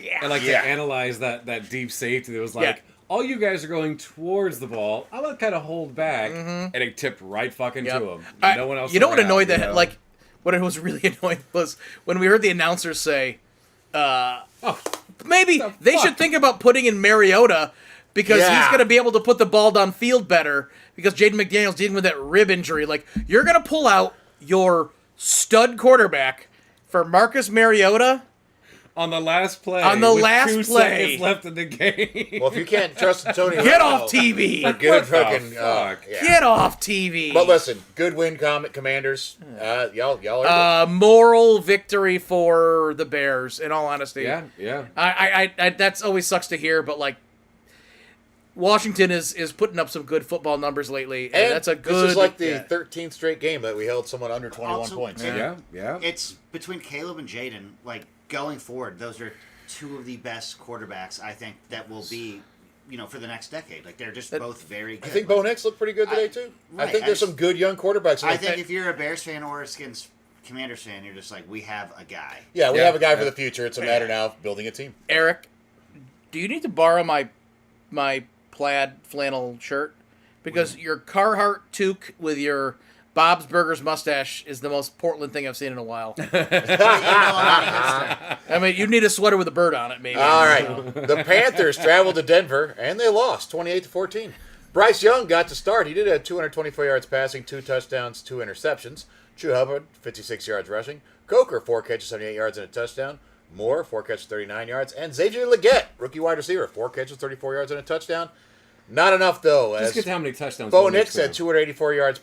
Yeah, And to analyze that deep safety that was like, all you guys are going towards the ball. I'm gonna kind of hold back, and it tipped right fucking to him. No one else. You know what around, annoyed you that? know? Like, what was really annoying was when we heard the announcers say, Maybe they should think about putting in Mariota because Yeah. he's going to be able to put the ball downfield better because Jaden McDaniels dealing with that rib injury. Like, you're going to pull out your stud quarterback for Marcus Mariota On the last play. On the with last 2 play. seconds left in the game. Well, if you can't trust Antonio, Get Brown, off TV. for good What the fucking fuck? yeah. Get off TV. But listen, good win, Commanders. Y'all are Moral victory for the Bears, in all honesty. Yeah, yeah. I that's always sucks to hear, but like Washington is putting up some good football numbers lately, and that's a good. This is like the yeah. 13th straight game that we held someone under 21 Also, points. Yeah. It's between Caleb and Jaden. Like going forward, those are two of the best quarterbacks I think that will be, for the next decade. Like they're just both very good. I think Bo Nix looked pretty good today too. I right, think there's some good young quarterbacks. in I the- think if you're a Bears fan or a Skins Commanders fan, you're just like, we have a guy. yeah, we Yeah, have a guy for yeah. the future. It's a matter now of building a team. Eric, do you need to borrow my plaid flannel shirt? Because your Carhartt toque with your Bob's Burgers mustache is the most Portland thing I've seen in a while. I mean, you need a sweater with a bird on it, maybe. All right, the Panthers traveled to Denver and they lost 28-14. Bryce Young got to start. He did have 224 yards passing, 2 touchdowns, 2 interceptions. Drew Hubbard, 56 yards rushing. Coker, 4 catches, 78 yards and a touchdown. Moore, 4 catches, 39 yards. And Xavier Leggett, rookie wide receiver, 4 catches, 34 yards and a touchdown. Not enough, though. Just As get how many touchdowns. Bo Nix Nix had 284 yards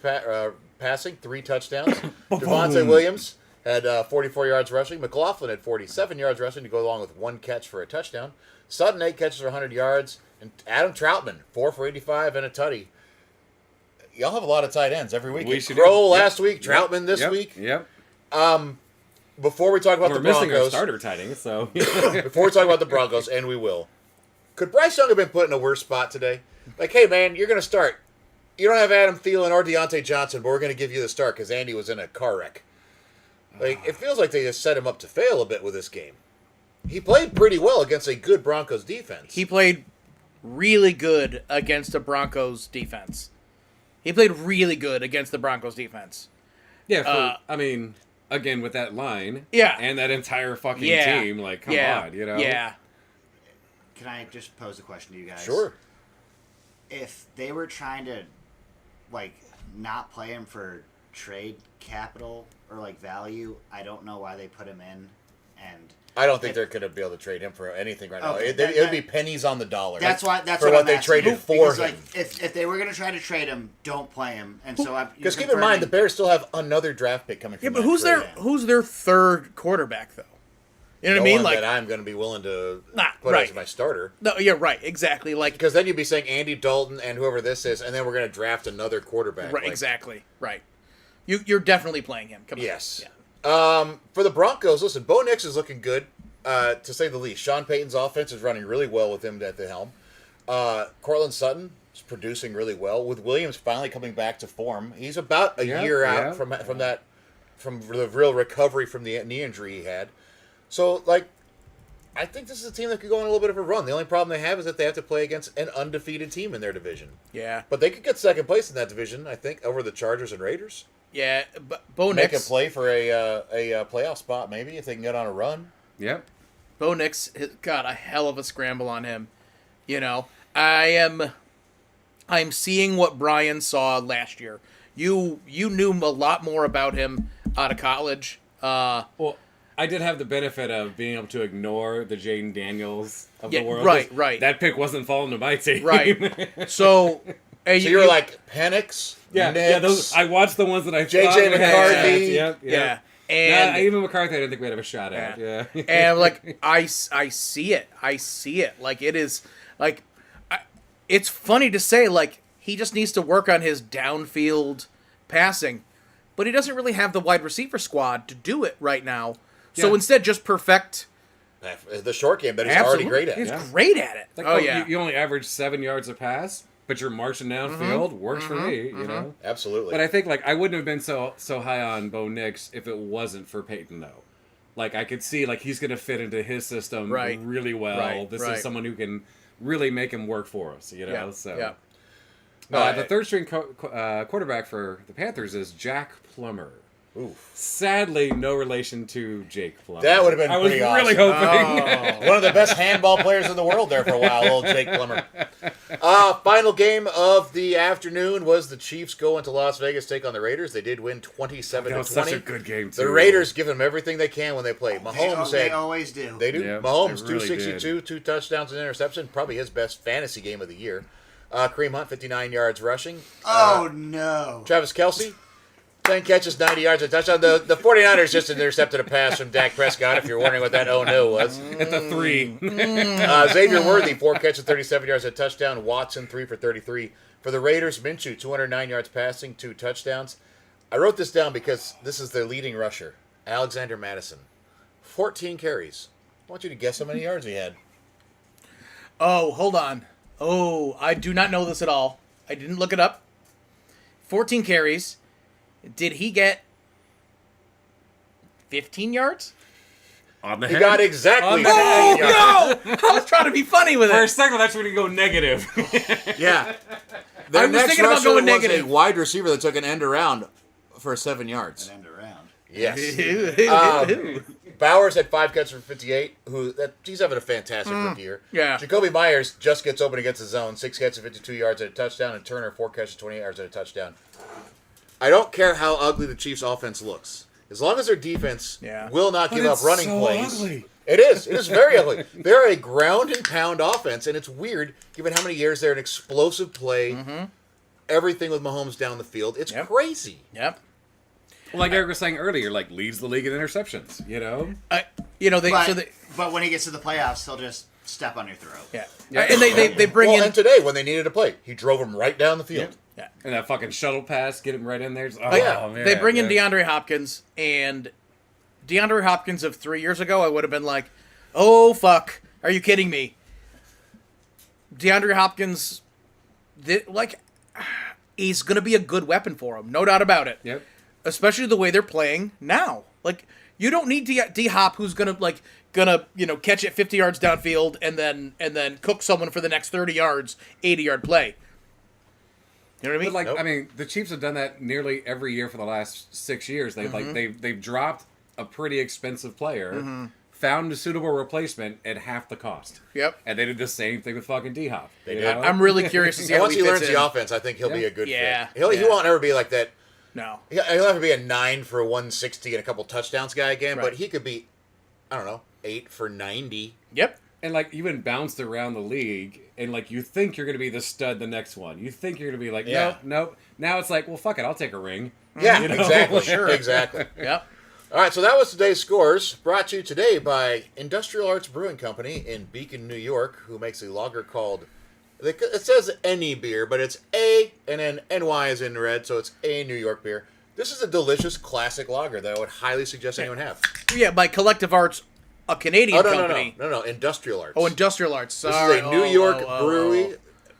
passing, 3 touchdowns. Devontae Williams had 44 yards rushing. McLaughlin had 47 yards rushing to go along with 1 catch for a touchdown. Sutton, 8 catches for 100 yards. And Adam Troutman, 4 for 85 and a tutty. Y'all have a lot of tight ends every week. We should Crow do. Yep. last week, Troutman this Yep, week. Yep. Before we talk about We're the missing our Broncos, starter tidings, so. before we talk about the Broncos, and we will, could Bryce Young have been put in a worse spot today? Like, hey, man, you're going to start. You don't have Adam Thielen or Deontay Johnson, but we're going to give you the start because Andy was in a car wreck. Like, it feels like they just set him up to fail a bit with this game. He played pretty well against a good Broncos defense. He played really good against the Broncos defense. He played really good against the Broncos defense. Yeah, I mean, again, with that line. Yeah. And that entire fucking Yeah. team, like, come yeah. on, you know? Yeah. Can I just pose a question to you guys? Sure. If they were trying to, like, not play him for trade capital or, like, value, I don't know why they put him in. And I don't think they're going to be able to trade him for anything right now. Okay, it would be pennies on the dollar. that's why. That's for what what I'm they asking. traded for Because, him. like, if they were going to try to trade him, don't play him. And so Because keep in mind, the Bears still have another draft pick coming from Yeah, but that trade. who's their third quarterback though? You know No what I mean? one Like, that I'm going to be willing to Nah, put right. as my starter. no, yeah, right, exactly. Like, Because then you'd be saying Andy Dalton and whoever this is, and then we're going to draft another quarterback. right, Like, exactly, right. You're definitely playing him. Come on. Yes. Yeah. For the Broncos, listen, Bo Nix is looking good, to say the least. Sean Payton's offense is running really well with him at the helm. Cortland Sutton is producing really well. With Williams finally coming back to form, he's about a year out from the real recovery from the knee injury he had. So, like, I think this is a team that could go on a little bit of a run. The only problem they have is that they have to play against an undefeated team in their division. Yeah. But they could get second place in that division, I think, over the Chargers and Raiders. Yeah, but Bo Make a Nix, play for a playoff spot, maybe, if they can get on a run. Yep. Bo Nix has got a hell of a scramble on him. You know, I'm seeing what Brian saw last year. You knew a lot more about him out of college. Well, I did have the benefit of being able to ignore the Jaden Daniels of Yeah, the world. right, 'cause right. That pick wasn't falling to my team. Right. So, So you were like Penix, yeah, Nix, yeah. Those I watched the ones that I J.J. thought we had. McCarthy. Yep, yeah, yep. and Nah, even McCarthy, I didn't think we had a shot at. Yeah. and like I see it. I see it. Like it is like it's funny to say like he just needs to work on his downfield passing, but he doesn't really have the wide receiver squad to do it right now. So Yeah. instead, just perfect. the short game that he's Absolutely. already great at. He's Yeah. great at it. Like, oh yeah. You only average 7 yards a pass, but you're marching downfield. Works for me, you know. Absolutely. But I think like I wouldn't have been so high on Bo Nix if it wasn't for Peyton though. Like I could see like he's going to fit into his system Right. really well. Right, This right. is someone who can really make him work for us, you know. Yeah. So Yeah. No, the third string quarterback for the Panthers is Jack Plummer. Oof. Sadly, no relation to Jake Plummer. That would have been I was pretty really awesome. hoping. One of the best handball players in the world there for a while, old Jake Plummer. Final game of the afternoon was the Chiefs going to Las Vegas to take on the Raiders. They did win 27-20. That was such a good game, too. The Raiders give them everything they can when they play. Mahomes They had, always do. they do. Yep, Mahomes, they really 262, 2 touchdowns and interception. Probably his best fantasy game of the year. Kareem Hunt, 59 yards rushing. Oh, no. Travis Kelce, 10 catches, 90 yards, a touchdown. The 49ers just intercepted a pass from Dak Prescott, if you're wondering what that oh no was. At the 3. Xavier Worthy, 4 catches, 37 yards, a touchdown. Watson, 3 for 33. For the Raiders, Minshew, 209 yards passing, 2 touchdowns. I wrote this down because this is their leading rusher, Alexander Madison. 14 carries. I want you to guess how many yards he had. Oh, hold on. Oh, I do not know this at all. I didn't look it up. 14 carries. Did he get 15 yards? On the He head. got exactly On the 15 head. yards. No! I was trying to be funny with For a it. second, that's when you go negative. Yeah. Their I was next thinking about rusher going was negative. a wide receiver that took an end around for 7 yards. End around. Yes. Bowers had 5 catches for 58. He's having a fantastic rookie year. Yeah. Jacoby Myers just gets open against the zone. 6 catches, 52 yards and a touchdown. And Turner, 4 catches, 28 yards and a touchdown. I don't care how ugly the Chiefs' offense looks. As long as their defense will not give up it's running so plays. ugly. It is. It is very ugly. They're a ground and pound offense, and it's weird given how many years they're an explosive play. Everything with Mahomes down the field. It's crazy. Yep. Like Eric was saying earlier, like leads the league in interceptions. You know. But when he gets to the playoffs, he'll just step on your throat. Yeah. And they bring Well, in and today when they needed a play, he drove him right down the field. yeah. And that fucking shuttle pass, get him right in there. Oh, yeah. man. They bring in yeah. DeAndre Hopkins, and DeAndre Hopkins of 3 years ago, I would have been like, oh, fuck. Are you kidding me? DeAndre Hopkins, he's going to be a good weapon for him. No doubt about it. Yep. Especially the way they're playing now. Like, you don't need D-Hop who's going to catch it 50 yards downfield and then cook someone for the next 30 yards, 80-yard play. You know what I mean? But Nope. I mean, the Chiefs have done that nearly every year for the last 6 years. They've dropped a pretty expensive player, found a suitable replacement at half the cost. Yep. And they did the same thing with fucking D-Hop. They you did. know? I'm really curious to see And how once he fits learns in. the offense, I think he'll be Yeah. a good Yeah. fit. He won't ever be like that. No. He'll never be a 9 for 160 and a couple touchdowns guy again, Right. but he could be, I don't know, 8 for 90. Yep. And like you've been bounced around the league, and like you think you're going to be the stud the next one. You think you're going to be like, Yeah. nope. Now it's like, well, fuck it, I'll take a ring. Yeah, You know? exactly. Sure. Exactly. Yep. All right, so that was today's scores, brought to you today by Industrial Arts Brewing Company in Beacon, New York, who makes a lager called, it says any beer, but it's A, and then NY is in red, so it's a New York beer. This is a delicious classic lager that I would highly suggest anyone have. Yeah, by Collective Arts, a Canadian Oh, no, company. no, Industrial Arts. Oh, Industrial Arts. This Sorry. is a New York oh, brewery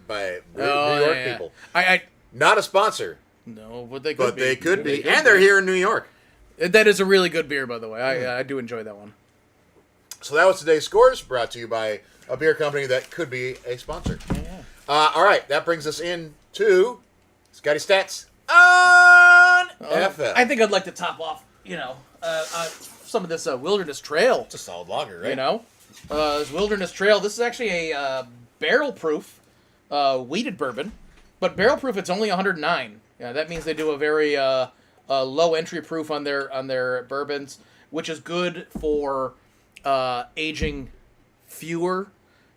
by New York yeah. people. I Not a sponsor, no, but they could but be. they could be. They could And they're here in New York. That is a really good beer, by the way. I do enjoy that one. So that was today's scores, brought to you by a beer company that could be a sponsor. All right, that brings us into Scotty Stats on FL. I think I'd like to top off, some of this Wilderness Trail. It's a solid lager, right? This Wilderness Trail. This is actually a barrel-proof wheated bourbon, but barrel-proof it's only 109. Yeah, that means they do a very low entry proof on their bourbons, which is good for aging fewer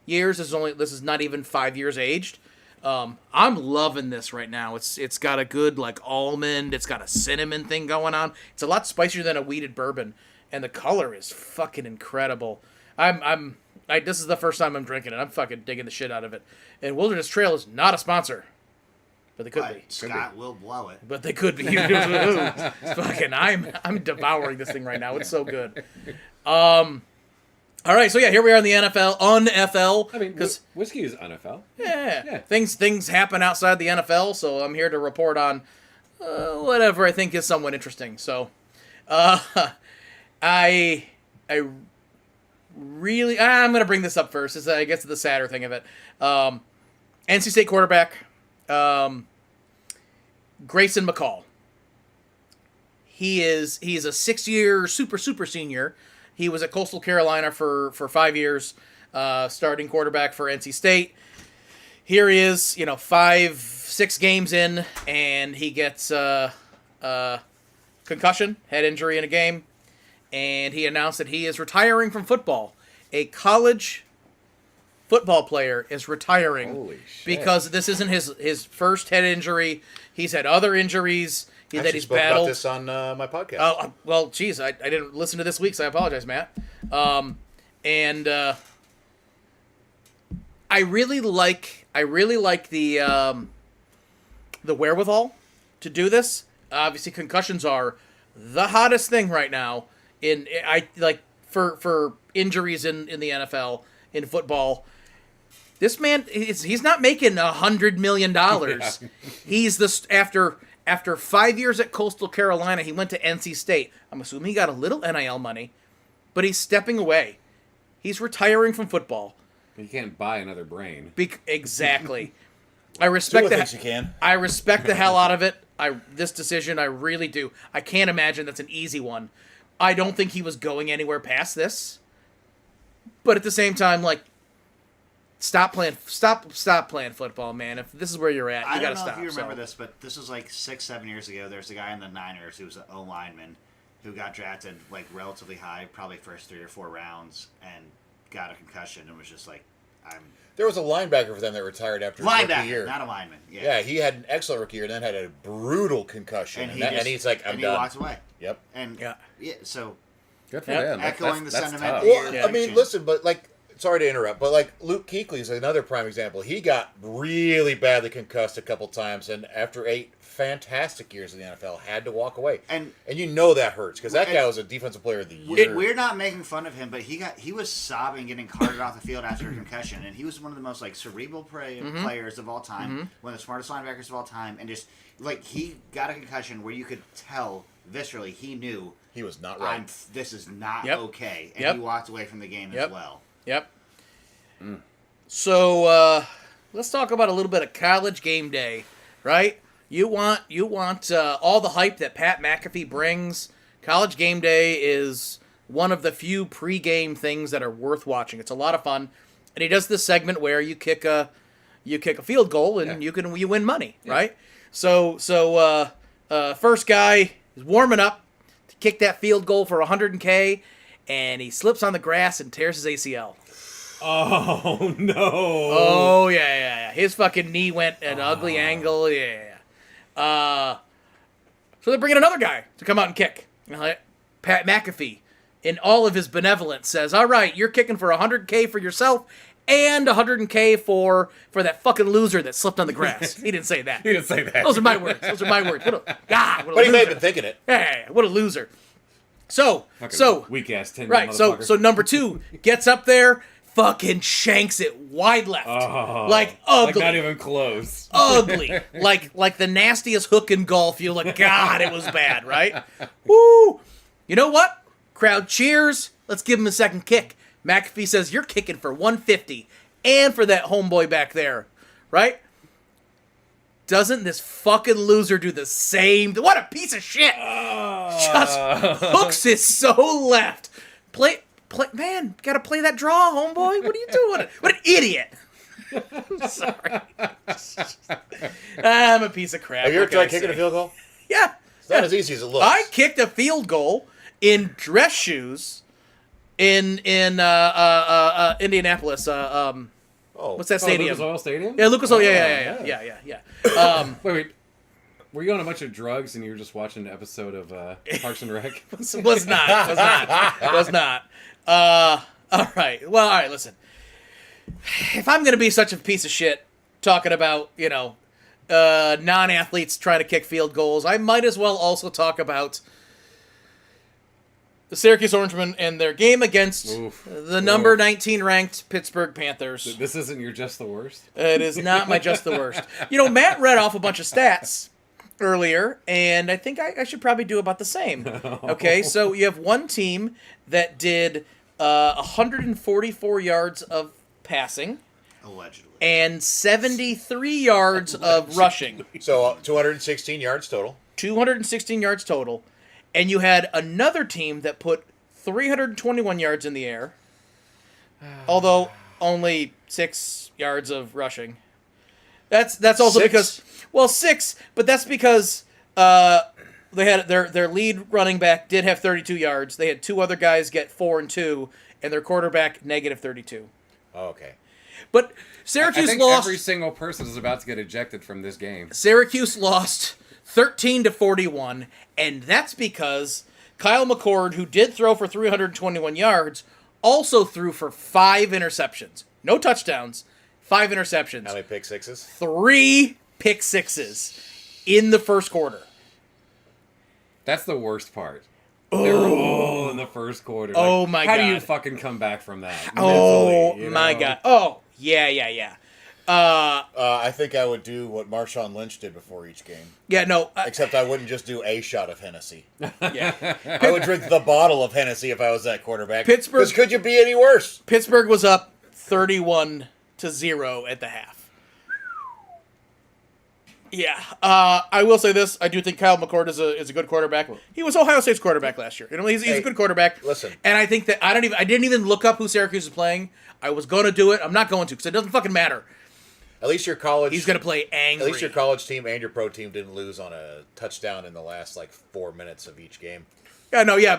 years. This is not even 5 years aged. I'm loving this right now. It's got a good like almond. It's got a cinnamon thing going on. It's a lot spicier than a wheated bourbon, and the color is fucking incredible. This is the first time I'm drinking it. I'm fucking digging the shit out of it. And Wilderness Trail is not a sponsor, but they could be. Scott will blow it. But they could be. It's fucking, I'm devouring this thing right now. It's so good. All right, so yeah, here we are in the NFL, un-FL. I mean, because whiskey is NFL. yeah, things happen outside the NFL, so I'm here to report on whatever I think is somewhat interesting. So, I really, I'm gonna bring this up first. As I get to the sadder thing of it. NC State quarterback, Grayson McCall. He's a 6-year super senior. He was at Coastal Carolina for 5 years, starting quarterback for NC State. Here he is, 5-6 games in, and he gets concussion, head injury in a game, and he announced that he is retiring from football. A college football player is retiring Holy shit. because this isn't his first head injury. He's had other injuries I that actually he's spoke about battled. this on my podcast. Oh, well, geez, I didn't listen to this week, so I apologize, Matt. And I really like the wherewithal to do this. Obviously, concussions are the hottest thing right now for injuries in the NFL, in football. This man, he's not making $100 million. He's after 5 years at Coastal Carolina, he went to NC State. I'm assuming he got a little NIL money, but he's stepping away. He's retiring from football. You can't buy another brain. Exactly. I respect Tua thinks you can. I respect the hell out of it. This decision, I really do. I can't imagine that's an easy one. I don't think he was going anywhere past this. But at the same time, stop playing football, man. If this is where you're at, you gotta stop. I don't know if you remember this, but this was 6-7 years ago. There's a guy in the Niners who was an O-lineman who got drafted relatively high, probably first 3 or 4 rounds, and got a concussion and was just There was a linebacker for them that retired after his rookie year. linebacker, not a lineman. Yeah, he had an excellent rookie year, and then had a brutal concussion, and he's like, "I'm and done." he walked away. Yep. And so Good for Yep. them. Echoing the That's sentiment tough. that Well, Yeah. I mean, listen, but sorry to interrupt, but Luke Kuechly is another prime example. He got really badly concussed a couple times, and after 8 fantastic years in the NFL, had to walk away. And that hurts because that guy was a defensive player of the year. we're not making fun of him, but he was sobbing, getting carted off the field after a concussion, and he was one of the most cerebral players of all time, one of the smartest linebackers of all time, and just he got a concussion where you could tell viscerally he knew He was not right. this is not Yep. okay, and Yep. he walked away from the game Yep. as well. Yep. So let's talk about a little bit of College Game Day, right? You want all the hype that Pat McAfee brings. College Game Day is one of the few pregame things that are worth watching. It's a lot of fun, and he does this segment where you kick a field goal and you win money, right? So first guy is warming up to kick that field goal for $100K, and he slips on the grass and tears his ACL. Oh no! Oh yeah. His fucking knee went an ugly angle. Yeah. So they're bringing another guy to come out and kick. Pat McAfee, in all of his benevolence, says, "All right, you're kicking for $100K for yourself and $100K for that fucking loser that slipped on the grass." He didn't say that. He didn't say that. Those are my words. What a But he may have loser. been thinking it. Hey, what a loser. So Weak ass 10. right. So number 2 gets up there, fucking shanks it wide left, ugly, not even close. ugly, like the nastiest hook in golf. You're like, God, it was bad, right? Woo! You know what? Crowd cheers. Let's give him a second kick. McAfee says, "You're kicking for 150, and for that homeboy back there, right?" Doesn't this fucking loser do the same? What a piece of shit! Just hooks it so left. Play, man, gotta play that draw, homeboy. What are you doing? What an idiot! Sorry. I'm a piece of crap. Have you ever what can I tried kicking a say? field goal? Yeah. It's not as easy as it looks. I kicked a field goal in dress shoes in Indianapolis. What's that stadium? Lucas Oil Stadium? Yeah, Lucas Oil. Yeah. Wait. Were you on a bunch of drugs and you were just watching an episode of Parks and Rec? Was not. All right. Well, all right. Listen. If I'm gonna be such a piece of shit talking about non-athletes trying to kick field goals, I might as well also talk about the Syracuse Orangemen and their game against the number 19 ranked Pittsburgh Panthers. This isn't your just the worst? It is not my just the worst. Matt read off a bunch of stats earlier, and I think I should probably do about the same. Okay, so you have one team that did 144 yards of passing Allegedly. and 73 yards of rushing. So 216 yards total. 216 yards total. and you had another team that put 321 yards in the air, although only 6 yards of rushing. That's also Six? because 6, but that's because they had their lead running back did have 32 yards. They had 2 other guys get 4 and 2, and their quarterback negative 32. Oh, okay. But I Syracuse think lost. every single person is about to get ejected from this game. Syracuse lost 13-41, and that's because Kyle McCord, who did throw for 321 yards, also threw for 5 interceptions. No touchdowns, 5 interceptions. How many pick sixes? 3 pick sixes in the first quarter. That's the worst part. They were all in the first quarter. Oh, my How do you God. fucking come back from that? Oh, mentally, you my know? God. Oh, yeah. I think I would do what Marshawn Lynch did before each game. Yeah, no. Except I wouldn't just do a shot of Hennessy. Yeah. I would drink the bottle of Hennessy if I was that quarterback. Pittsburgh- Because could you be any worse? Pittsburgh was up 31-0 at the half. Yeah, I will say this: I do think Kyle McCord is a good quarterback. He was Ohio State's quarterback last year. You know, he's a Hey, good quarterback. listen. and I think that I didn't even look up who Syracuse is playing. I was going to do it. I'm not going to because it doesn't fucking matter. At least your college. He's going to play angry. At least your college team and your pro team didn't lose on a touchdown in the last 4 minutes of each game. Yeah,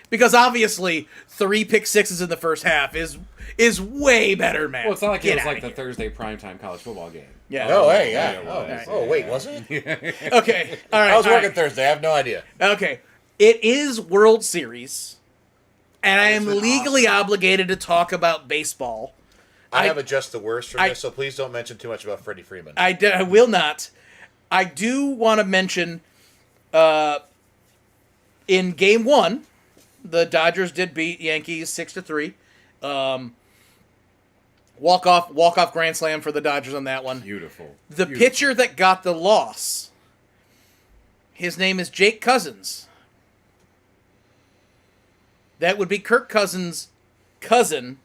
because obviously 3 pick sixes in the first half is way better, man. Well, it's not like Get it was outta like the here. Thursday primetime college football game. Yeah. Oh, hey, yeah. Yeah, it Oh, was. oh, wait, was it? Okay. All right. I was all working right. Thursday. I have no idea. Okay. It is World Series, and I am been legally awesome. obligated to talk about baseball. I have a just the worst for I- this, so please don't mention too much about Freddie Freeman. I will not. I do want to mention in game 1, the Dodgers did beat Yankees 6-3. Walk off grand slam for the Dodgers on that one. Beautiful. The Beautiful. pitcher that got the loss, his name is Jake Cousins. That would be Kirk Cousins' cousin,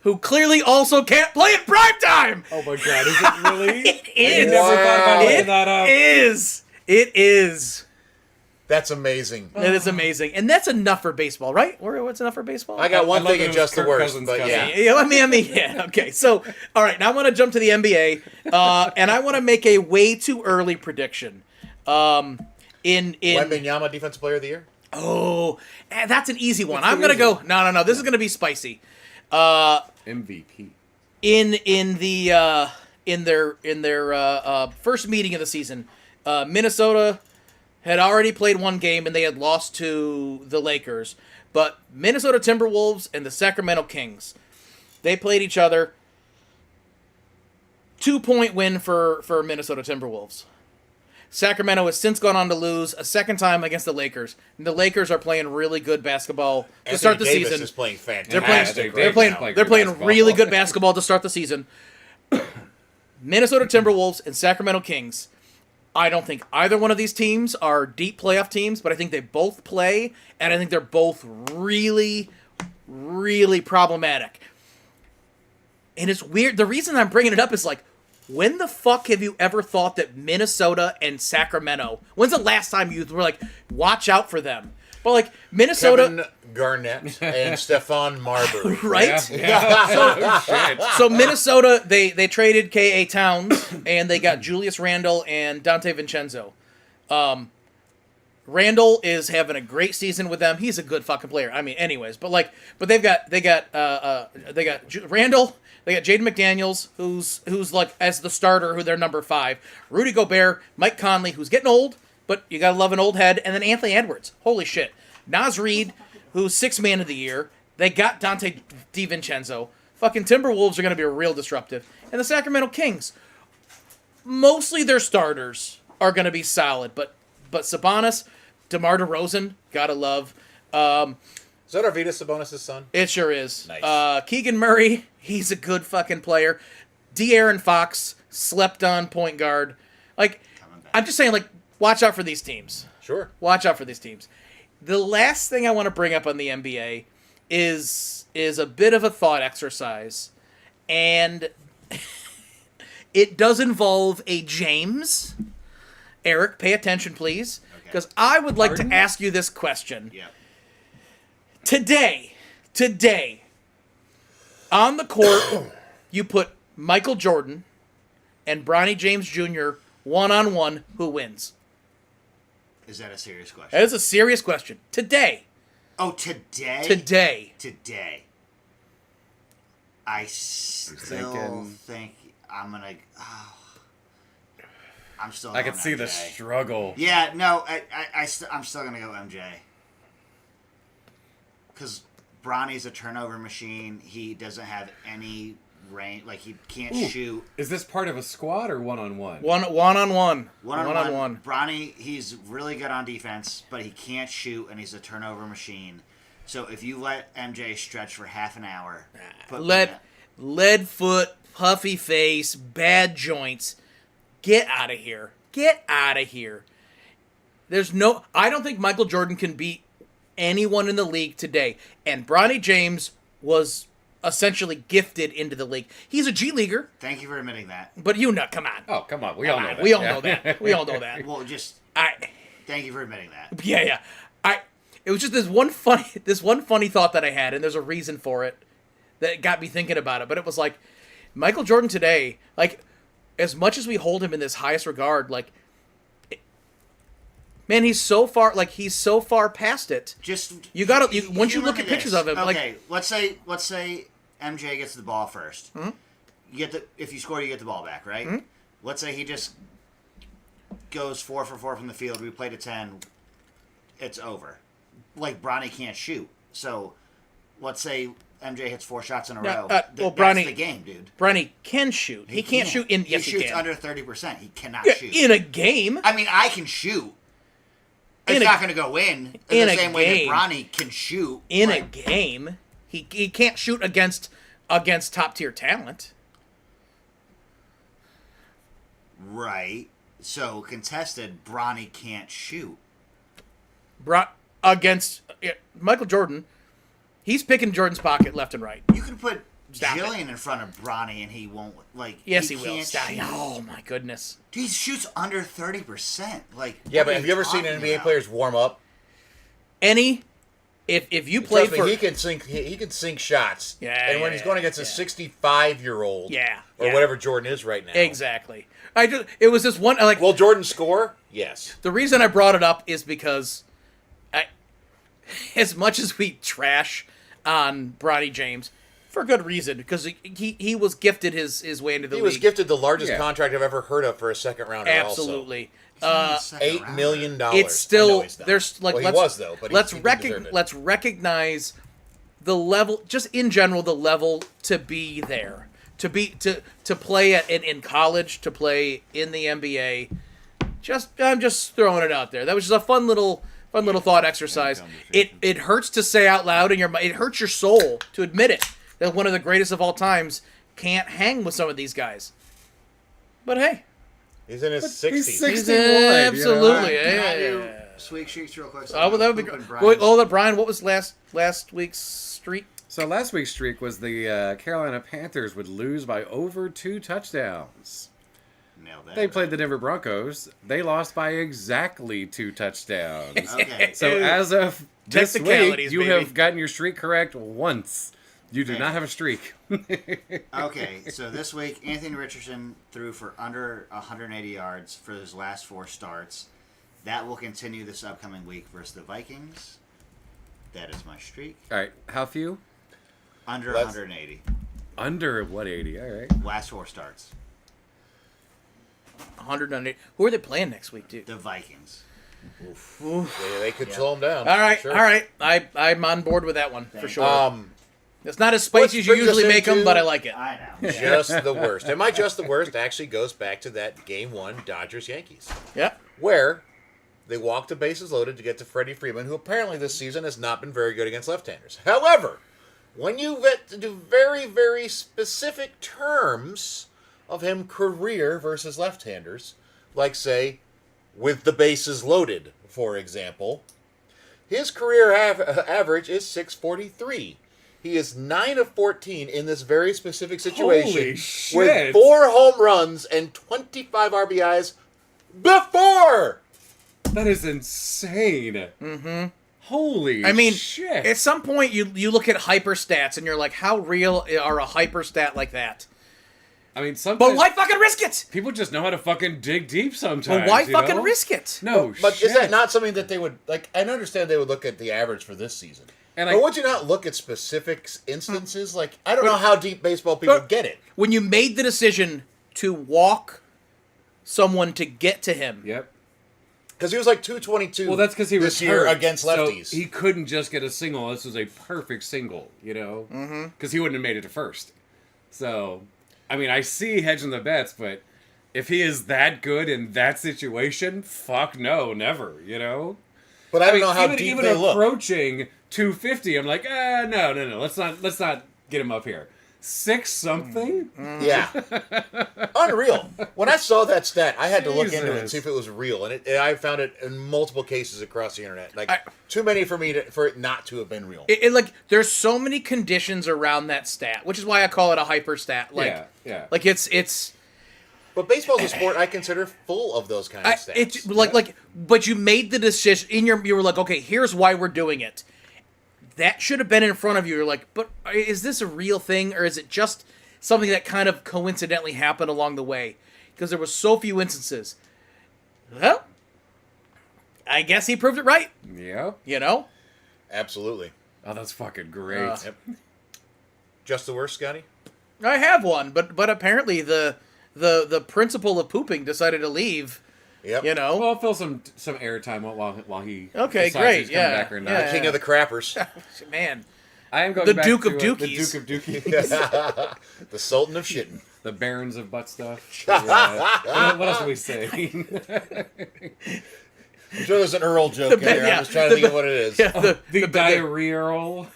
who clearly also can't play in primetime. Oh my god, is it really? It I is. never thought about looking It that up. is. It is. That's amazing. That is amazing, and that's enough for baseball, right? Or what's enough for baseball? I got one love thing that in it was just the Kirk worst, Cousins' but cousin. yeah. Yeah, yeah. Okay, so all right, now I want to jump to the NBA, and I want to make a way too early prediction. In Wembanyama Defensive Player of the Year? that's an easy one. What's I'm the gonna reason? go. No. This is gonna be spicy. MVP. In their first meeting of the season, Minnesota had already played one game and they had lost to the Lakers. But Minnesota Timberwolves and the Sacramento Kings, they played each other. 2-point win for Minnesota Timberwolves. Sacramento has since gone on to lose a second time against the Lakers. And the Lakers are playing really good basketball to Anthony start the Davis season. is playing fantastic. They're playing. Anthony They're Davis playing. playing They're good playing basketball. really good basketball to start the season. Minnesota Timberwolves and Sacramento Kings. I don't think either one of these teams are deep playoff teams, but I think they both play, and I think they're both really, really problematic. And it's weird. The reason I'm bringing it up is when the fuck have you ever thought that Minnesota and Sacramento? When's the last time you were watch out for them? But Minnesota. Kevin Garnett and Stephon Marbury. Right? Yeah. Shit. So Minnesota, they traded K.A. Towns, and they got Julius Randle and Dante Vincenzo. Randle is having a great season with them. He's a good fucking player. I mean, anyways, but they got Randle, they got Jaden McDaniels, who's as the starter, who they're number 5. Rudy Gobert, Mike Conley, who's getting old, but you gotta love an old head, and then Anthony Edwards. Holy shit. Naz Reid, who's 6th man of the year. They got Dante DiVincenzo. Fucking Timberwolves are gonna be real disruptive. And the Sacramento Kings, mostly their starters are gonna be solid, but Sabonis, DeMar DeRozan, gotta love. Is that Arvydas Sabonis' son? It sure is. Nice. Keegan Murray, he's a good fucking player. De'Aaron Fox, slept on point guard. I'm just saying, watch out for these teams. Sure. Watch out for these teams. The last thing I want to bring up on the NBA is a bit of a thought exercise, and it does involve a James. Eric, pay attention, please. Because I would like Pardon? to ask you this question. Yeah. Today, on the court, you put Michael Jordan and Bronny James Jr. one-on-one. Who wins? Is that a serious question? That is a serious question. Today. Oh, today? Today. I still thinking- think I'm going to... I'm still I going could see the MJ. struggle. Yeah, no, I'm still going to go MJ. Because Bronny's a turnover machine. He doesn't have any range. Like, he can't shoot. Is this part of a squad or one-on-one? One-on-one. One-on-one. Bronny, he's really good on defense, but he can't shoot, and he's a turnover machine. So if you let MJ stretch for half an hour... Lead foot, puffy face, bad joints. Get out of here. Get out of here. I don't think Michael Jordan can beat anyone in the league today. And Bronny James was essentially gifted into the league. He's a G Leaguer, Thank you for admitting that. but come on. Oh, come on. We all know that. We all know that. We all know that. Well, just I thank you for admitting that. Yeah. It was just this one funny thought that I had, and there's a reason for it that got me thinking about it. But it was like Michael Jordan today, like as much as we hold him in this highest regard, like man, he's so far past it. Just once you look at this. pictures of him, Okay, let's say MJ gets the ball 1st. Mm-hmm. If you score, you get the ball back, right? Mm-hmm. Let's say he just goes 4 for 4 from the field. We play to 10. It's over. Like Bronny can't shoot, so let's say MJ hits 4 shots in a row. well, That's Bronny- the game, dude. Bronny can shoot. He can't shoot in. Yes, he he shoots can. under 30%. He cannot Yeah, shoot. in a game. I mean, I can shoot. It's In a- not going to go in in the a same way game. that Bronny can shoot. In a Like, game, he can't shoot against top tier talent. Right. So contested, Bronny can't shoot. Against Michael Jordan, he's picking Jordan's pocket left and right. You can put Stop it. Jillian in front of Bronny, and he won't. Like, Yes, he will. can't Stop. shoot. Oh my goodness. He shoots under 30%. Like, Yeah, what but are have you ever seen talking NBA about? players warm up? If you played Trust me, for he can sink shots. Yeah, and when yeah, he's going against a yeah. 65-year-old, Yeah, or yeah. whatever Jordan is right now. exactly, it was this one like Will Jordan score? Yes. the reason I brought it up is because as much as we trash on Bronny James, for good reason, because he was gifted his way into the He league. was gifted the largest Yeah. contract I've ever heard of for a second rounder. Absolutely. $8 million. It's still there's like well, let's, he was though, but let's he deserved it. let's recognize the level, just in general, the level to be there, to play in college, to play in the NBA. I'm just throwing it out there. That was just a fun little thought exercise. It hurts to say out loud in your mind. It hurts your soul to admit it that one of the greatest of all times can't hang with some of these guys. But hey, He's in his 60s. he's he's 61, you know? absolutely. Can I yeah. do sweet streaks real quick? Oh, well, that would be Poop and great. Brian's- Oh, Brian, what was last week's streak? So last week's streak was the Carolina Panthers would lose by over 2 touchdowns. Nailed that. They played the Denver Broncos. They lost by exactly 2 touchdowns. Okay. So as of this week, Technicalities, you baby. have gotten your streak correct once. You do not have a streak. Okay, so this week, Anthony Richardson threw for under 180 yards for his last 4 starts. That will continue this upcoming week versus the Vikings. That is my streak. All right, how few? Under Let's- 180. Under what 80? All right. Last 4 starts. 100. Who are they playing next week, dude? The Vikings. They could slow him down. All right, for sure. all right. I'm on board with that one for Thank sure. Um, It's not as spicy as you brings us usually make them, into- but I like it. I know. just the worst. And my just the worst actually goes back to that Game 1 Dodgers-Yankees, Yep. where they walked the bases loaded to get to Freddie Freeman, who apparently this season has not been very good against left-handers. However, when you get to do very, very specific terms of him career versus left-handers, like, say, with the bases loaded, for example, his career average is 643. He is 9 of 14 in this very specific situation Holy with shit. 4 home runs and 25 RBIs before That is insane. Mm-hmm. Holy I mean, shit. at some point you look at hyperstats and you're like, how real are a hyperstat like that? I mean, sometimes But why fucking risk it? people just know how to fucking dig deep sometimes. But why you fucking know? risk it? No, But shit. is that not something that they would like? I understand they would look at the average for this season, And but I- would you not look at specific instances? Like, I don't know how deep baseball people get it. When you made the decision to walk someone to get to him, Yep. Because he was like 222. Well, that's because he was this year hurt, against so lefties. he couldn't just get a single. This was a perfect single, you know? Because he wouldn't have made it to first. So, I mean, I see hedging the bets, but if he is that good in that situation, fuck no, never, you know? but I don't know how even, deep even they look. approaching 250, I'm like, no. Let's not get him up here. 6 something? Yeah, unreal. When I saw that stat, I had to look into it and Jesus. see if it was real, and I found it in multiple cases across the internet. Like I- too many for it not to have been real. like there's so many conditions around that stat, which is why I call it a hyperstat. Like, Yeah. like it's. But baseball's a sport I consider full of those kind of stats. It's like, but you made the decision you were like, okay, here's why we're doing it. That should have been in front of you. You're like, but is this a real thing, or is it just something that kind of coincidentally happened along the way? Because there were so few instances. Well, I guess he proved it right. Yep. You know, Absolutely. Oh, that's fucking great. Yep. Just the worst, Scotty? I have one, but apparently the principal of pooping decided to leave. Yep. You know, Well, I'll fill some airtime while he Okay, decides great, he's coming yeah, back or not. yeah. King of the crappers. man. I am going The back Duke to, of The Dookies. Duke of Dookies. The Sultan of Shitting. The Barons of Butt Stuff. What else do we say? I'm sure there's an Earl joke in there. yeah, I'm just trying to think of what it is. Yeah, the diarrhea roll.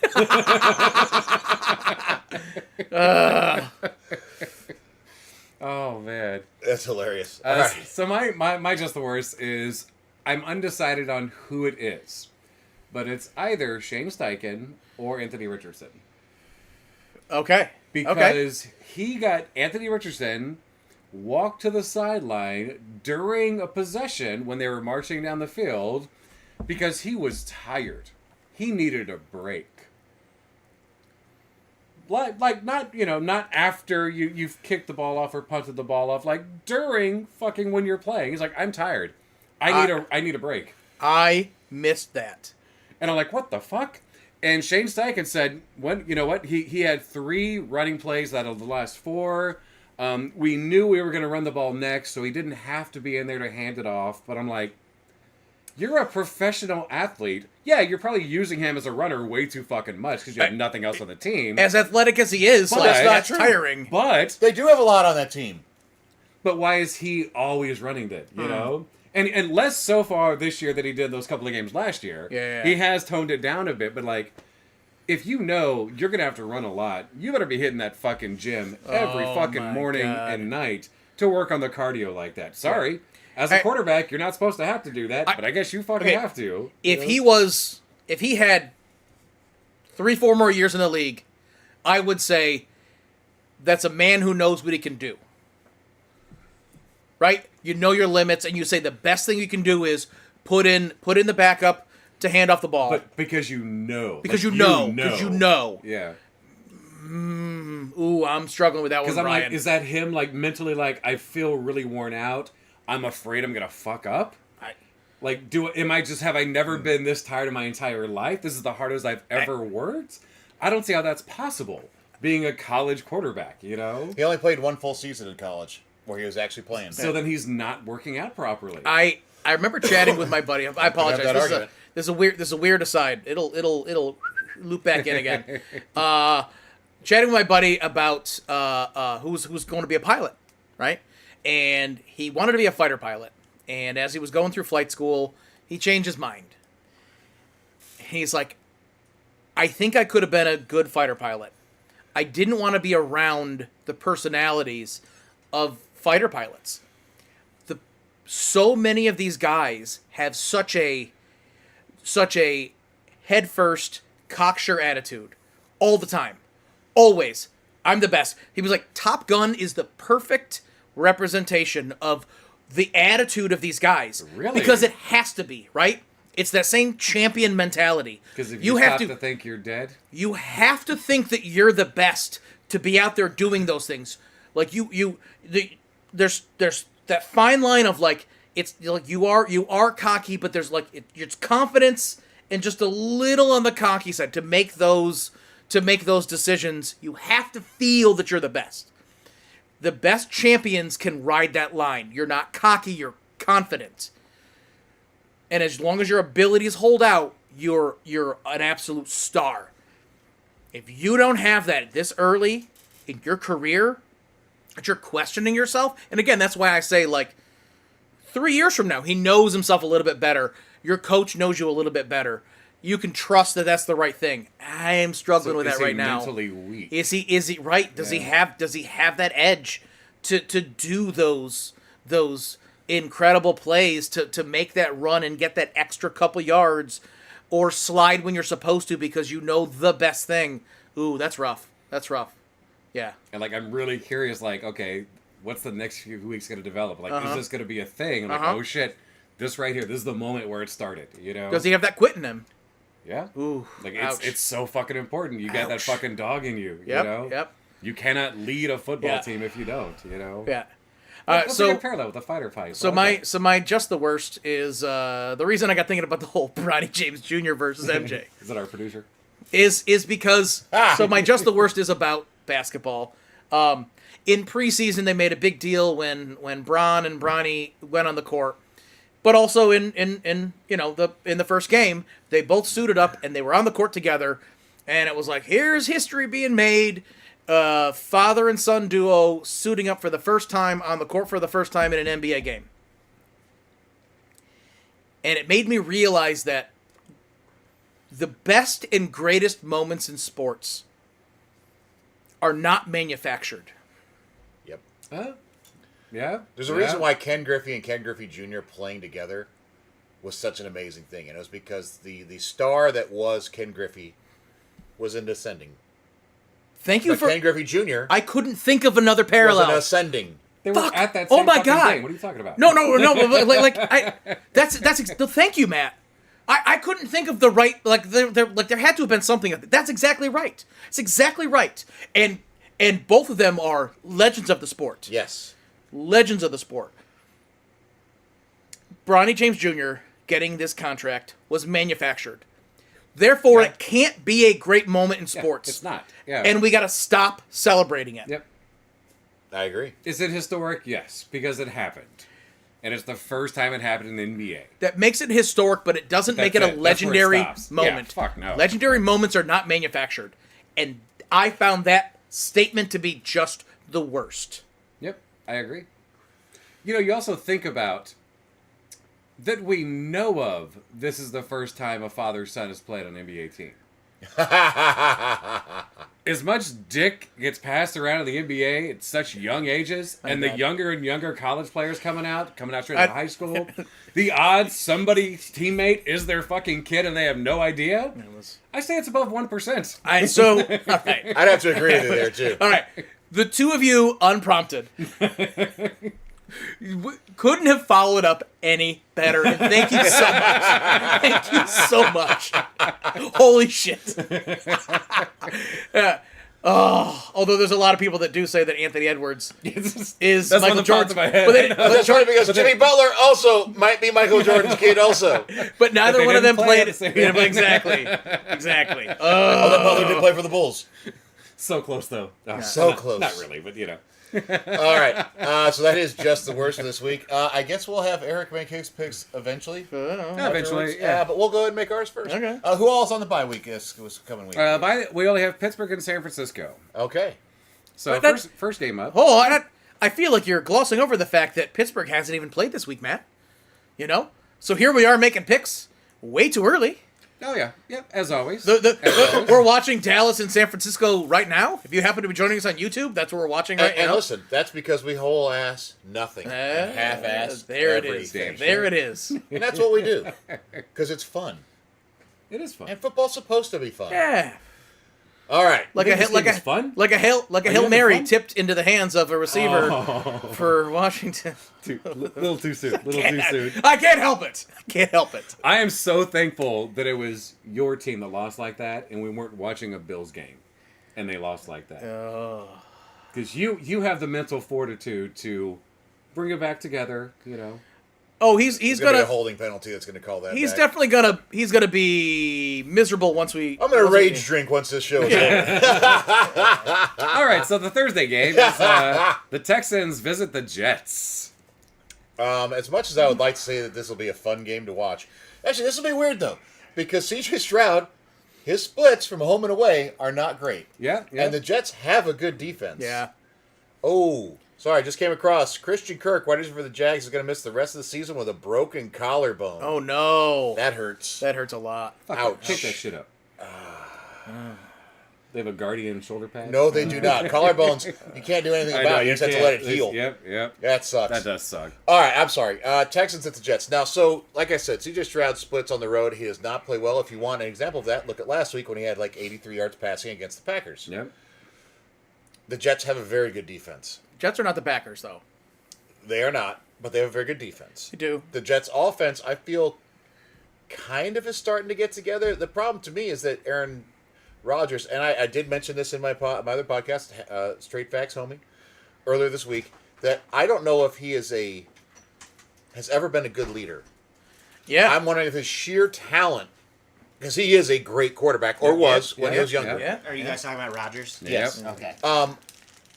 Oh man. That's hilarious. All right. So my just the worst is I'm undecided on who it is, but it's either Shane Steichen or Anthony Richardson Okay. because he got Anthony Richardson walked to the sideline during a possession when they were marching down the field because he was tired. He needed a break. Like not not after you've kicked the ball off or punted the ball off, like during fucking when you're playing. He's like, I'm tired. I need a break. I missed that. And I'm like, what the fuck? And Shane Steichen said, when you know what, he had 3 running plays out of the last 4. We knew we were gonna run the ball next, so he didn't have to be in there to hand it off. But I'm like, you're a professional athlete. Yeah, you're probably using him as a runner way too fucking much because you have nothing else on the team. As athletic as he is, But- like, That's that's not true. tiring. But They do have a lot on that team. why is he always running it? You know, and less so far this year than he did those couple of games last year. Yeah. He has toned it down a bit, but like, if you know you're gonna have to run a lot, you better be hitting that fucking gym every Oh fucking my morning God. and night to work on the cardio like that. Sorry. As a I- quarterback, you're not supposed to have to do that, but I guess you fucking okay, have to. If he had 3-4 more years in the league, I would say that's a man who knows what he can do. Right? You know your limits, and you say the best thing you can do is put in the backup to hand off the ball. But because you know. Because Like, you know. Yeah. Ooh, I'm struggling with that one, Because I'm Brian. like, is that him like mentally like, I feel really worn out. I'm afraid I'm gonna fuck up. Like, have I never been this tired in my entire life? This is the hardest I've ever worked? I don't see how that's possible. Being a college quarterback, you know? He only played one full season in college where he was actually playing. So then he's not working out properly. I remember chatting with my buddy. I apologize. that argument. This is a weird aside. It'll loop back in again. Chatting with my buddy about who's going to be a pilot, right? And he wanted to be a fighter pilot. And as he was going through flight school, he changed his mind. He's like, I think I could have been a good fighter pilot. I didn't want to be around the personalities of fighter pilots. So many of these guys have such a head first, cocksure attitude all the time. Always. I'm the best. He was like, Top Gun is the perfect representation of the attitude of these guys. Really? Because it has to be, right? It's that same champion mentality. Because if you you have stop to think you're dead, you have to think that you're the best to be out there doing those things. Like there's that fine line of like it's like you are cocky, but there's like it's confidence and just a little on the cocky side to make those decisions. You have to feel that you're the best. The best champions can ride that line. You're not cocky, you're confident. And as long as your abilities hold out, you're an absolute star. If you don't have that this early in your career, that you're questioning yourself, and again, that's why I say, like, 3 years from now, he knows himself a little bit better. Your coach knows you a little bit better. You can trust that that's the right thing. I am struggling with is that he right now. mentally weak? Is he right? Does he have that edge to do those incredible plays to make that run and get that extra couple yards, or slide when you're supposed to because you know the best thing? Ooh, that's rough. That's rough. Yeah. And like, I'm really curious. Like, okay, what's the next few weeks going to develop? Like, is this going to be a thing? I'm like, oh shit, this right here, this is the moment where it started. You know? Does he have that quit in him? Yeah. Ooh. Like, ouch. it's so fucking important. You got that Ouch. fucking dog in you. Yep. You know? Yep. You cannot lead a football Yeah. team if you don't. You know? Yeah. Let's So make a parallel with the fighter fight. So my just the worst is the reason I got thinking about the whole Bronny James Jr. versus MJ Is that our producer? is because so my just the worst is about basketball. In preseason they made a big deal when Bron and Bronny went on the court, but also in the first game they both suited up and they were on the court together, and it was like, here's history being made. Father and son duo suiting up for the first time on the court for the first time in an NBA game. And it made me realize that the best and greatest moments in sports are not manufactured. Yep. Yeah. There's a reason why Ken Griffey and Ken Griffey Jr. playing together was such an amazing thing, and it was because the star that was Ken Griffey was in descending. Thank you But for. Ken Griffey Jr. I couldn't think of another was parallel. an ascending. They were Fuck. at that Oh same my fucking God. game. What are you talking about? No. That's thank you, Matt. I couldn't think of the right, like there had to have been something. That's exactly right. It's exactly right. And both of them are legends of the sport. Yes. Legends of the sport. Bronny James Jr. getting this contract was manufactured. Therefore, Yeah. it can't be a great moment in sports. It's not. Yeah. And we got to stop celebrating it. Yep. I agree. Is it historic? Yes, because it happened. And it's the first time it happened in the NBA. That makes it historic, but it doesn't make it That's a it. That's where it legendary stops. Yeah, moment. fuck no. Legendary moments are not manufactured. And I found that statement to be just the worst. Yep, I agree. You know, you also think about that we know of, this is the first time a father-son has played on an NBA team. As much dick gets passed around in the NBA at such young ages, and the younger and younger college players coming out straight out of high school, the odds somebody's teammate is their fucking kid and they have no idea, I say it's above 1%. All right. I'd have to agree with you there, too. All right. The two of you, unprompted, couldn't have followed up any better. And thank you so much. Thank you so much. Holy shit. Although there's a lot of people that do say that Anthony Edwards is That's Michael one of the parts Jordan. of my head. But, That's funny because Jimmy Butler also might be Michael Jordan's kid also. but neither they one of them didn't play played. at the same- Yeah, but exactly. Although Butler did play for the Bulls. So close, though. So not, close. Not really, but you know. All right. So that is just the worst for this week. I guess we'll have Eric make his picks eventually. Eventually, yeah. But we'll go ahead and make ours first. Okay. Who all's on the bye week this coming week? We only have Pittsburgh and San Francisco. Okay. So But that- first game up. Oh, I feel like you're glossing over the fact that Pittsburgh hasn't even played this week, Matt. You know? So here we are making picks way too early. Oh yeah, as always. We're watching Dallas and San Francisco right now. If you happen to be joining us on YouTube, that's what we're watching right And now. listen, that's because we whole ass nothing. And half ass There it is. everything. There it is. And that's what we do. Because it's fun. It is fun. And football's supposed to be fun. Yeah. All right. Like think a this like game a is fun? like a hail you Hail having Mary fun? tipped into the hands of a receiver for Washington. Little too soon. Little too soon. I can't help it. I can't help it. I am so thankful that it was your team that lost like that, and we weren't watching a Bills game, and they lost like that. Because you have the mental fortitude to bring it back together. You know. Oh, he's It's gonna be gonna a holding penalty that's gonna call that. he's back. definitely gonna be miserable once we. I'm gonna once we- rage drink once this show is over. All right, so the Thursday game is the Texans visit the Jets. As much as I would like to say that this will be a fun game to watch, actually, this will be weird though, because C.J. Stroud, his splits from home and away are not great, Yeah, yeah. and the Jets have a good defense. Yeah. Oh, sorry, I just came across Christian Kirk, wide receiver for the Jags, is going to miss the rest of the season with a broken collarbone. Oh no. That hurts. That hurts a lot. Fuck, ouch. Take that shit up. They have a Guardian shoulder pad. No, they do not. Collarbones, you can't do anything I about know, it. You just have to let it heal. Yep. That sucks. That does suck. All right, I'm sorry. Texans at the Jets. Now, so, like I said, C.J. Stroud splits on the road. He does not play well. If you want an example of that, look at last week when he had like 83 yards passing against the Packers. Yep. The Jets have a very good defense. Jets are not the Packers though. They are not, but they have a very good defense. You do. The Jets' offense, I feel, kind of is starting to get together. The problem to me is that Aaron Rodgers, and I did mention this in my my other podcast, Straight Facts, homie, earlier this week, that I don't know if he has ever been a good leader. Yeah. I'm wondering if his sheer talent, because he is a great quarterback, or was when he was younger. Yeah. Are you guys talking about Rodgers? Yes. Okay.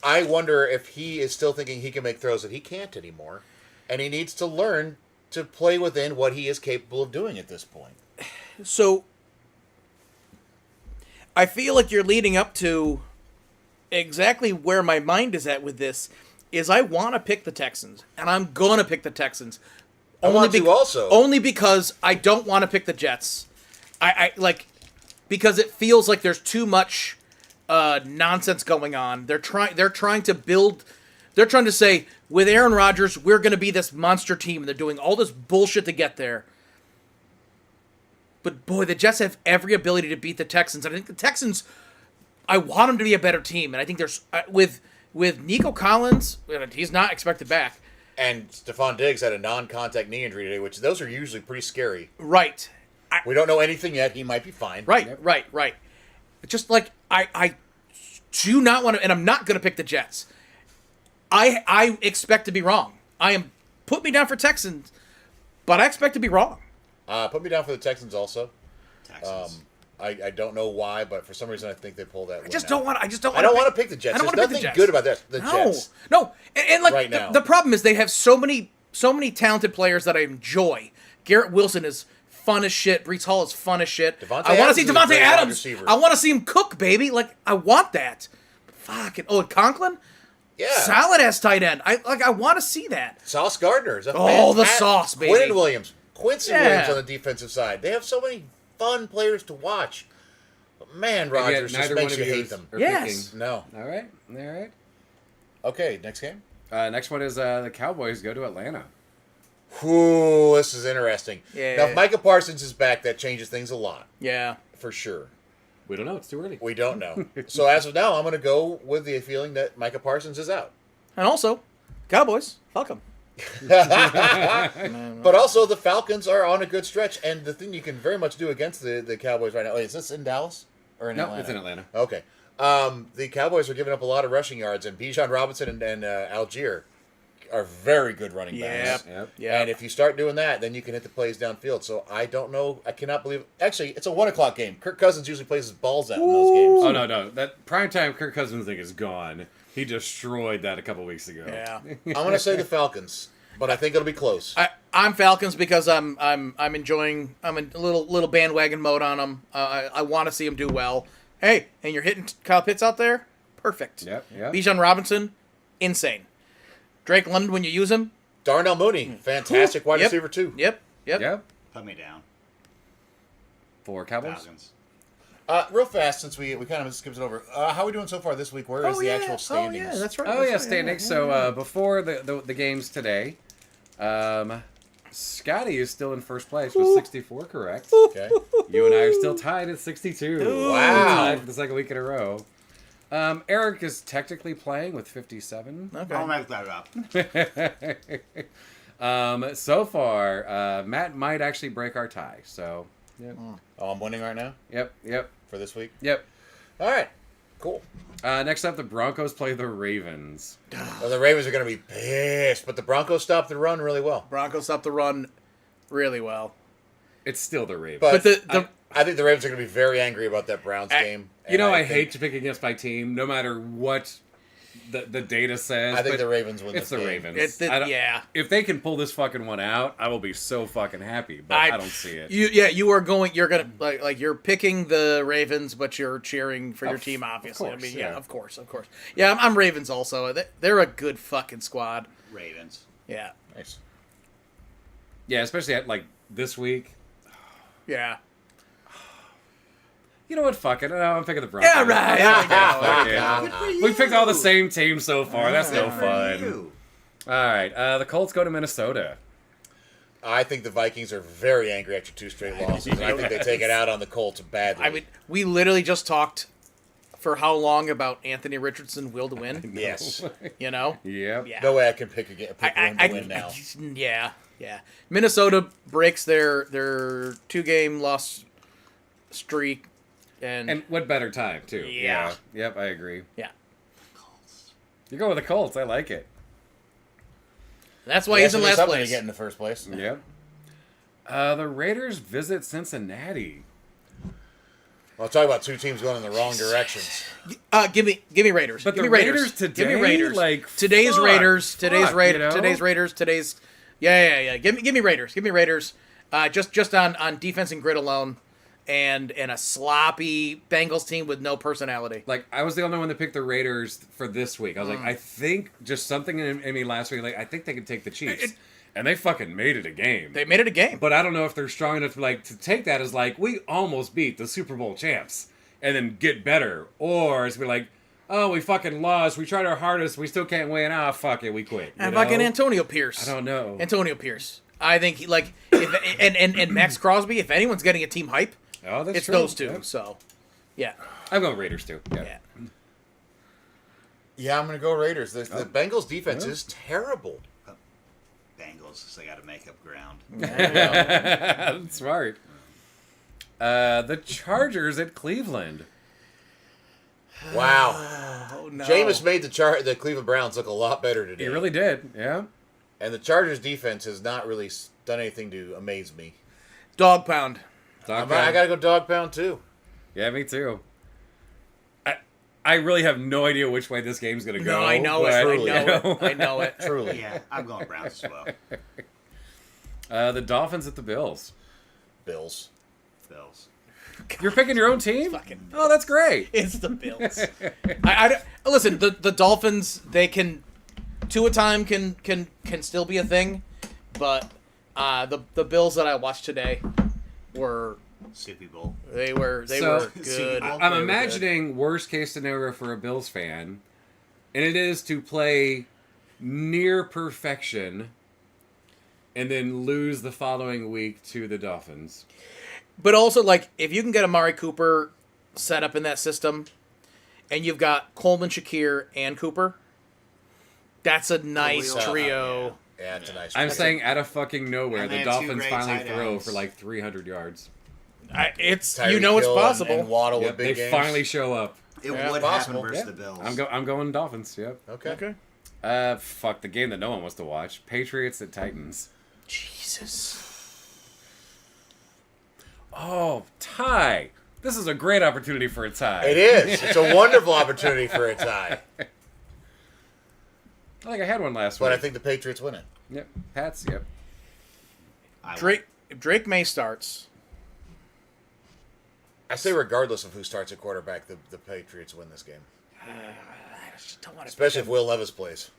I wonder if he is still thinking he can make throws that he can't anymore, and he needs to learn to play within what he is capable of doing at this point. So I feel like you're leading up to exactly where my mind is at with this. Is I want to pick the Texans, and I'm gonna pick the Texans. I want to also. Only because I don't want to pick the Jets. I like because it feels like there's too much nonsense going on. They're trying to build. They're trying to say with Aaron Rodgers, we're going to be this monster team, and they're doing all this bullshit to get there. But boy, the Jets have every ability to beat the Texans, and I think the Texans. I want them to be a better team, and I think there's with Nico Collins, he's not expected back. And Stephon Diggs had a non-contact knee injury today, which those are usually pretty scary. Right. We don't know anything yet. He might be fine. Right. It's just like I do not want to, and I'm not going to pick the Jets. I expect to be wrong. Put me down for Texans, but I expect to be wrong. Put me down for the Texans also. Texans. I don't know why, but for some reason I think they pull that. I just don't want. I don't want to pick the Jets. I don't There's want to pick the nothing Jets. good about that. The No, Jets. no, and like Right now. the problem is they have so many talented players that I enjoy. Garrett Wilson is fun as shit. Brees Hall is fun as shit. Devontae I want Adams to see is a Devontae great wide Adams. receiver. I want to see him cook, baby. Like I want that. Fucking and Conklin. Yeah. Solid ass tight end. I want to see that. Sauce Gardner is a Oh, the fantastic- sauce, baby. Quinn Williams. Quincy Yeah. Williams on the defensive side. They have so many fun players to watch. But man, And yet Rodgers just neither makes one you of you hate them. are Yes. picking. No. All right. Okay, next game. Next one is the Cowboys go to Atlanta. Ooh, this is interesting. Yeah. Now, if Micah Parsons is back, that changes things a lot, Yeah. for sure. We don't know. It's too early. We don't know. So as of now, I'm going to go with the feeling that Micah Parsons is out. And also, Cowboys, fuck them. But also, the Falcons are on a good stretch, and the thing you can very much do against the Cowboys right now. Wait, is this in Dallas or in No, Atlanta? it's in Atlanta. Okay. The Cowboys are giving up a lot of rushing yards, and Bijan Robinson and Algier are very good running backs. Yep. Yeah. And if you start doing that, then you can hit the plays downfield. So I don't know. I cannot believe. Actually, it's a 1:00 game. Kirk Cousins usually plays his balls out in those games. Oh no, that primetime Kirk Cousins thing is gone. He destroyed that a couple weeks ago. Yeah. I'm going to say the Falcons, but I think it'll be close. I'm Falcons because I'm enjoying. I'm in a little bandwagon mode on them. I want to see them do well. Hey, and you're hitting Kyle Pitts out there. Perfect. Yep. Bijan Robinson, insane. Drake London when you use him. Darnell Mooney, fantastic wide Yep. receiver too. Yep. Yep. Put me down. For Cowboys. Falcons. Real fast, since we kind of skipped it over. How are we doing so far this week? Where is the actual standings? Oh yeah, that's right. Oh that's yeah, right, standings. So before the games today, Scotty is still in first place with 64 correct. Okay. You and I are still tied at 62. Wow. Tied for the second week in a row. Eric is technically playing with 57. Okay. I'll make that up. So far, Matt might actually break our tie. So, yep. Oh, I'm winning right now Yep. for this week. Yep. All right. Cool. Next up, the Broncos play the Ravens. Well, the Ravens are going to be pissed, but the Broncos stopped the run really well. Broncos stopped the run really well. It's still the Ravens. But the I think the Ravens are going to be very angry about that Browns game. You know, And I think- hate to pick against my team, no matter what the data says. I think but the Ravens win It's this the game. Ravens. It's I don't- yeah. If they can pull this fucking one out, I will be so fucking happy. But I don't see it. You are going. You're gonna like you're picking the Ravens, but you're cheering for your Of- team. Obviously, of course, I mean, yeah, yeah. of course. Yeah, I'm Ravens also. They're a good fucking squad. Ravens. Yeah, Nice. Yeah, especially at like this week. yeah, You know what? Fuck it. I'm picking the Broncos. yeah. Right. Fuck Yeah. it. Good for you. We picked all the same teams so far. That's no Good for fun. you. All right. The Colts go to Minnesota. I think the Vikings are very angry after 2 straight losses. And I think they take it out on the Colts badly. I mean, we literally just talked for how long about Anthony Richardson will to win. yes. You know. Yep. Yeah. No way I can pick one to win now. Yeah. Minnesota breaks their 2-game loss streak, And what better time too? Yeah. Yep. I agree. yeah. You go with the Colts. I like it. That's why he's in last something to place. get in the first place. Yep. The Raiders visit Cincinnati. I'll talk about 2 teams going in the wrong directions. Give me Raiders. But give the me Raiders. Raiders Give today, me Raiders. like, today's fuck, Raiders. Today's fuck, Raiders. you know? Today's Raiders. Today's. Yeah. Give me Raiders. Give me Raiders. Just on defense and grit alone, and a sloppy Bengals team with no personality. Like, I was the only one that picked the Raiders for this week. I was like, I think just something in me last week. Like, I think they could take the Chiefs, and they fucking made it a game. They made it a game. But I don't know if they're strong enough to take that as like we almost beat the Super Bowl champs and then get better, or it's be like, oh, we fucking lost. We tried our hardest. We still can't win. Ah, fuck it, we quit. You And know? fucking Antonio Pierce. I don't know. Antonio Pierce. I think he and Max Crosby. If anyone's getting a team hype, Oh, that's it's true. those 2. Yep. So, yeah. I'm going Raiders too. Yeah. Yeah. Yeah, I'm going to go Raiders. The Bengals defense is terrible. Bengals, so they got to make up ground. That's smart. The Chargers at Cleveland. Wow. Oh no. Jameis made the Cleveland Browns look a lot better today. He really did. Yeah. And the Chargers defense has not really done anything to amaze me. Dog pound. Dog I pound. got to go dog pound too. Yeah, me too. I really have no idea which way this game's gonna go. No, I know but, it. truly, I know it. Truly. Yeah, I'm going Browns as well. The Dolphins at the Bills. Bills. Bills. You're picking your own team? Fucking Oh, that's great. It's the Bills. Listen. The Dolphins. They can. 2 a time can still be a thing, but the Bills that I watched today were Super Bowl. they were So- good. I'm I'm They were imagining worst case scenario for a Bills fan, and it is to play near perfection and then lose the following week to the Dolphins. But also, like, if you can get Amari Cooper set up in that system, and you've got Coleman, Shakir, and Cooper, that's a nice Oh, yeah. trio. Yeah, it's a nice. I'm that's saying out of fucking nowhere, And they the have 2 Dolphins great finally tight throw ends. for like 300 yards. It's Tyreek it's Hill possible. And Waddle Yep, with big they games. finally show up. It Yeah, would possible. happen versus Yeah. the Bills. I'm going Dolphins. Yep. Okay. Fuck the game that no one wants to watch. Patriots at Titans. Jesus. Oh, tie. This is a great opportunity for a tie. It is. It's a wonderful opportunity for a tie. I think I had one last But week. I think the Patriots win it. Yep. Pats. Yep. If Drake May starts, I say regardless of who starts at quarterback, the Patriots win this game. I just don't want to. Especially if Will Levis plays.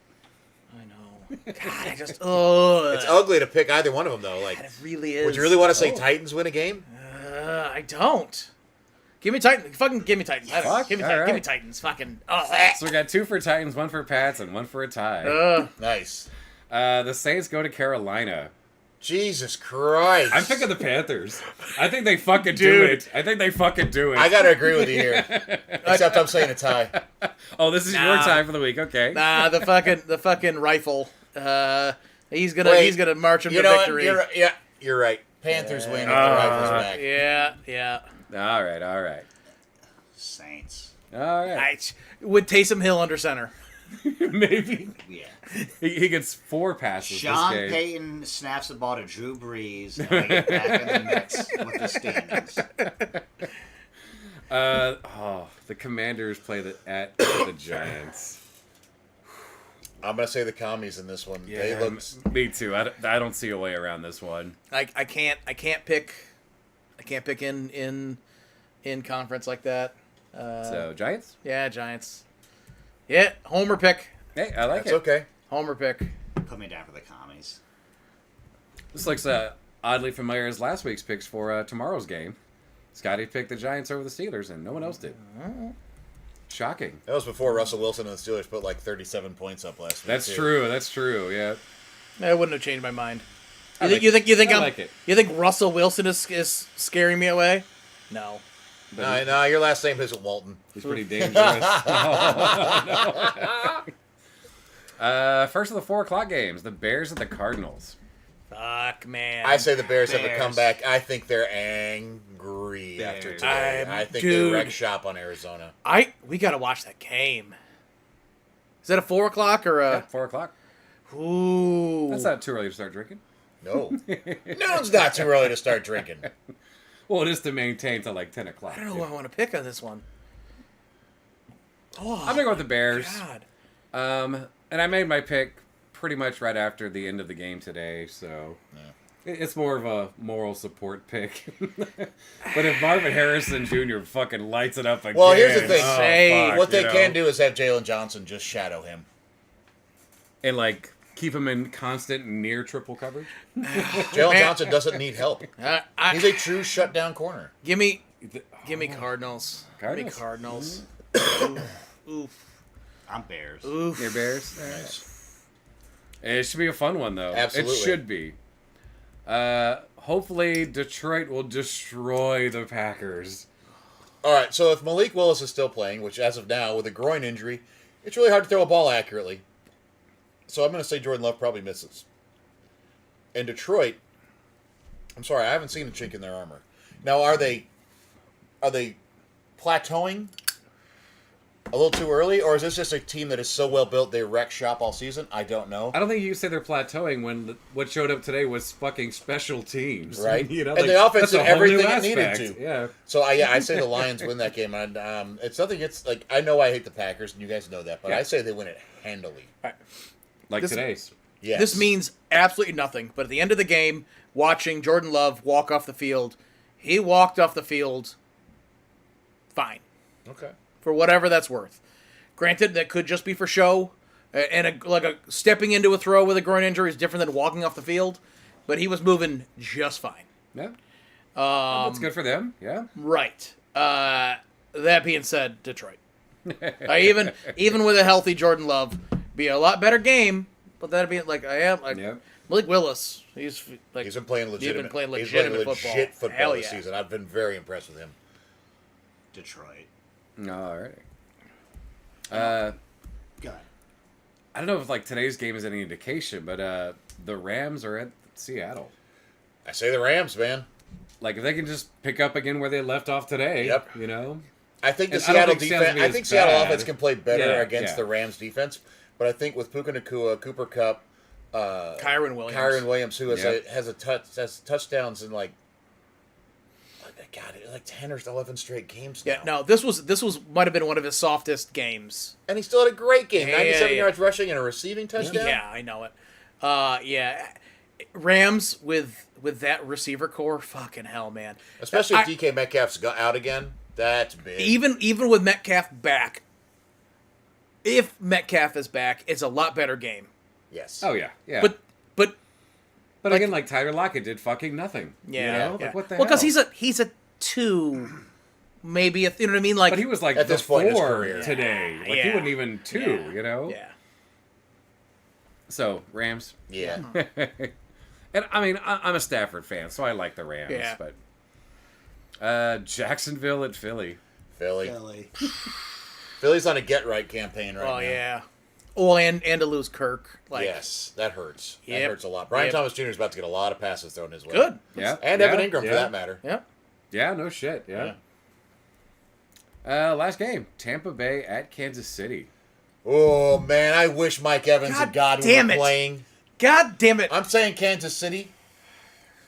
I know. God, I just. Oh, It's ugly to pick either one of them, though. Like, it really is. would you really want to say Titans win a game? I don't. Give me Titans. Fucking give me Titans. I don't know. Fuck, Give me all Titans. Give me right. Titans. Fucking. Oh. So we got 2 for Titans, 1 for Pats, and 1 for a tie. Nice. The Saints go to Carolina. Jesus Christ. I'm picking the Panthers. I think they fucking do Dude. it. I think they fucking do it. I gotta agree with you here. Except I'm saying a tie. Oh, this is your Nah. time for the week. Okay. Nah, the fucking rifle. He's Wait, gonna march him You to know what? victory. You're right. Panthers win if the Rifles back. Yeah. All right. Saints. All right. With Taysom Hill under center. Maybe Yeah. he gets 4 passes Sean this game. Payton snaps the ball to Drew Brees and they get back in the mix with the standings. The Commanders play at the Giants. I'm gonna say the commies in this one. They look. Me too. I don't see a way around this one. I can't pick in conference like that. So Giants. Yeah, Giants. Yeah, homer pick. Hey, I like That's it. okay. Homer pick. Put me down for the commies. This looks oddly familiar as last week's picks for tomorrow's game. Scotty picked the Giants over the Steelers, and no one else did. Shocking. That was before Russell Wilson and the Steelers put like 37 points up last week. That's too. true. That's true. Yeah. That wouldn't have changed my mind. I You think I I'm like it. You think Russell Wilson is scaring me away? No. No, your last name isn't Walton. He's pretty dangerous. First of the 4:00 games, the Bears and the Cardinals. Fuck, man. I say the Bears have a Bears. comeback. I think they're angry after today. I think they Dude. wrecked shop on Arizona. We gotta watch that game. Is that a 4:00 or Yeah, a? 4:00. Ooh. That's not too early to start drinking. No. Noon's not too early to start drinking. Well, it is to maintain till like 10 o'clock. I don't know who I want to pick on this one. Oh, I'm gonna go with the Bears. God. And I made my pick pretty much right after the end of the game today, so it's more of a moral support pick. But if Marvin Harrison Jr. fucking lights it up again, Well, here's the thing. Say, What they can do is have Jalen Johnson just shadow him. and like keep him in constant near triple coverage. Jalen Man. Johnson doesn't need help. He's a true shutdown corner. Give me Oh. Cardinals. Cardinals? Give me Cardinals. Oof. I'm Bears. Oof. Your Bears. All right. It should be a fun one though. Absolutely. It should be. Hopefully Detroit will destroy the Packers. All right, so if Malik Willis is still playing, which as of now, with a groin injury, it's really hard to throw a ball accurately. So I'm going to say Jordan Love probably misses. And Detroit, I'm sorry, I haven't seen a chink in their armor. Now, are they plateauing a little too early, or is this just a team that is so well built they wreck shop all season? I don't know. I don't think you can say they're plateauing when what showed up today was fucking special teams, Right. You know, And the offense that's a did whole new everything it needed aspect. to. Yeah. So I say the Lions win that game. And it's nothing. It's like I know I hate the Packers, and you guys know that, but Yeah. I say they win it handily. Like This- today's. Yes. This means absolutely nothing. But at the end of the game, watching Jordan Love walk off the field, he walked off the field fine. Okay. For whatever that's worth. Granted, that could just be for show, and a stepping into a throw with a groin injury is different than walking off the field, but he was moving just fine. Yeah. That's good for them. Yeah. Right. That being said, Detroit. Even with a healthy Jordan Love, be a lot better game. But that'd be like Yeah. Malik Willis. He's He's been playing legitimate. He's been playing he's playing legitimate legit football. football Hell this yeah. season. I've been very impressed with him. Detroit. All right. Good. I don't know if like today's game is any indication, but the Rams are at Seattle. I say the Rams, man. Like if they can just pick up again where they left off today, Yep. you know. I think the And I don't Seattle think Seattle's defense. gonna I be think as Seattle bad. offense can play better Yeah, against yeah. the Rams defense. But I think with Puka Nakua, Cooper Kupp, Kyron Williams. Kyron Williams, who has Yep. has touchdowns in like 10 or 11 straight games now. Yeah, no, this was might have been one of his softest games. And he still had a great game. Yeah, 97 yeah. yards rushing and a receiving touchdown. Yeah, I know it. Yeah, Rams with that receiver core, fucking hell, man. Especially if I- DK Metcalf's got out again. That's big. even with Metcalf back, if Metcalf is back, it's a lot better game. Yes. Oh yeah, yeah. But But again, like Tyler Lockett did fucking nothing. yeah, You know? yeah. Like, what the well, because hell? he's a 2, maybe a, you know what I mean? Like But he was like At the this point in his 4 career. today. Like he Yeah. wasn't even 2. Yeah. You know. Yeah. So Rams. Yeah. Uh-huh. And I mean, I'm a Stafford fan, so I like the Rams. Yeah. But Jacksonville at Philly. Philly. Philly's on a get right campaign right Oh now. yeah. Well, and to lose Kirk. Like, Yes, that hurts. That Yep. hurts a lot. Brian Yep. Thomas Jr. is about to get a lot of passes thrown his way. good. Yeah. And yeah, Evan Ingram, yeah. for that matter. Yeah. Yeah, no shit. Yeah. Last game, Tampa Bay at Kansas City. Oh, man, I wish Mike Evans and God Godwin damn were it. playing. God damn it. I'm saying Kansas City.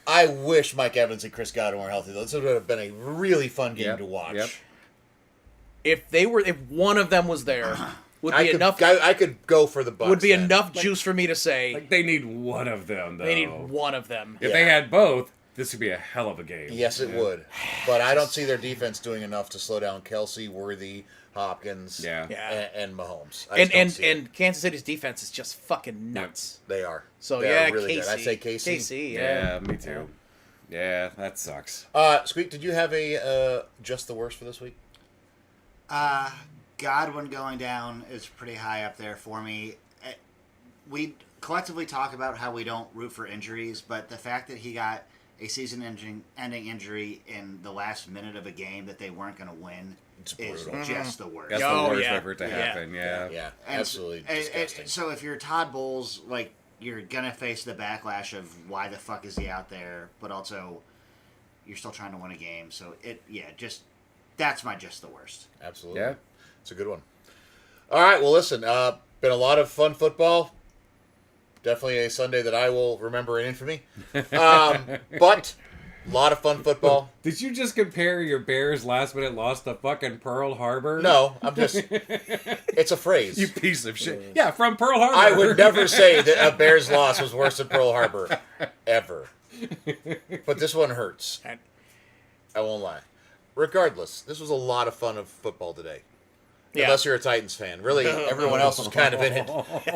I wish Mike Evans and Chris Godwin were healthy. This would have been a really fun game Yep, to watch. yep. If one of them was there, would be enough. I could go for the Bucks. Would be then. enough juice for me to say Like they need one of them, though. they need one of them. If they had both, this would be a hell of a game. Yes, it would. But I don't see their defense doing enough to slow down Kelsey, Worthy, Hopkins, Yeah. Yeah. and Mahomes. I just don't see it. And Kansas City's defense is just fucking nuts. They are. So They yeah, are really KC. good. I'd say KC. KC, Yeah, me too. Yeah, that sucks. Squeak, did you have a just the worst for this week? Godwin going down is pretty high up there for me. We collectively talk about how we don't root for injuries, but the fact that he got a season-ending injury in the last minute of a game that they weren't going to win is brutal. just the worst. That's Oh, the worst yeah. for it to Yeah. happen. Yeah. Yeah, And absolutely and disgusting. so if you're Todd Bowles, like, you're gonna face the backlash of why the fuck is he out there, but also you're still trying to win a game. So that's just the worst. Absolutely. Yeah. It's a good one. All right, well, listen, been a lot of fun football. Definitely a Sunday that I will remember in infamy. But a lot of fun football. Did you just compare your Bears last minute loss to fucking Pearl Harbor? No, I'm just, it's a phrase. You piece of shit. Yeah, from Pearl Harbor. I would never say that a Bears loss was worse than Pearl Harbor, ever. But this one hurts. And- I won't lie. Regardless, this was a lot of fun of football today. Yeah. Unless you're a Titans fan. Really, everyone else was kind of in it.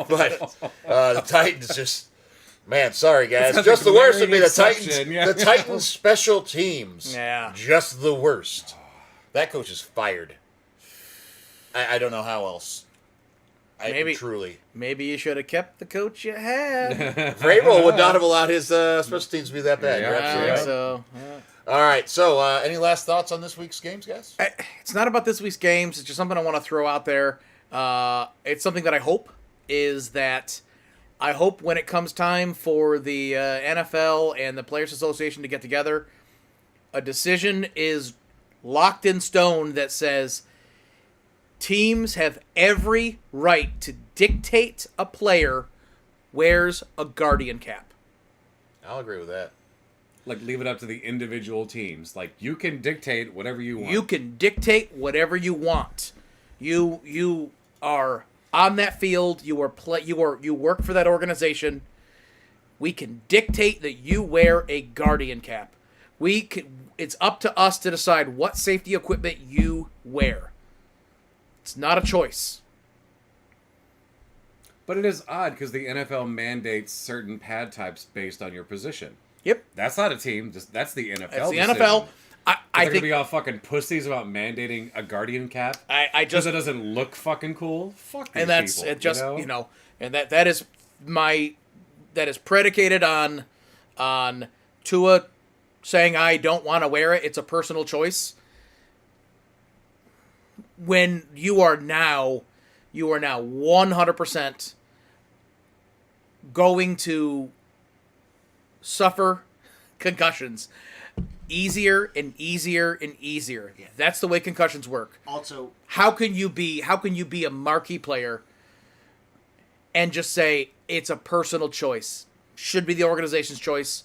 But the Titans just... Man, sorry, guys. That's a Just the worst would be the glaring Titans. exception, yeah. The Titans special teams. Yeah. Just the worst. That coach is fired. I don't know how else. Maybe- Truly. Maybe you should have kept the coach you had. Vrabel would not have allowed his special teams to be that bad. Yeah, You're I absolutely think right. so. All right. So, any last thoughts on this week's games, guys? It's not about this week's games. It's just something I want to throw out there. It's something that I hope is that I hope when it comes time for the NFL and the Players Association to get together, a decision is locked in stone that says teams have every right to dictate a player wears a Guardian cap. I'll agree with that. Like, leave it up to the individual teams. Like, you can dictate whatever you want. You can dictate whatever you want. You are on that field. You work for that organization. We can dictate that you wear a Guardian cap. It's up to us to decide what safety equipment you wear. It's not a choice. But it is odd because the NFL mandates certain pad types based on your position. Yep, That's not a team. That's the NFL. it's the decision. NFL. I They're gonna think be all fucking pussies about mandating a Guardian cap I because just it doesn't look fucking cool. Fuck these and that's people, it. Just you know? and that is predicated on Tua saying I don't want to wear it. It's a personal choice. When you are now 100% going to suffer concussions easier and easier and easier. Yeah. That's the way concussions work. Also, How can you be a marquee player and just say it's a personal choice? Should be the organization's choice.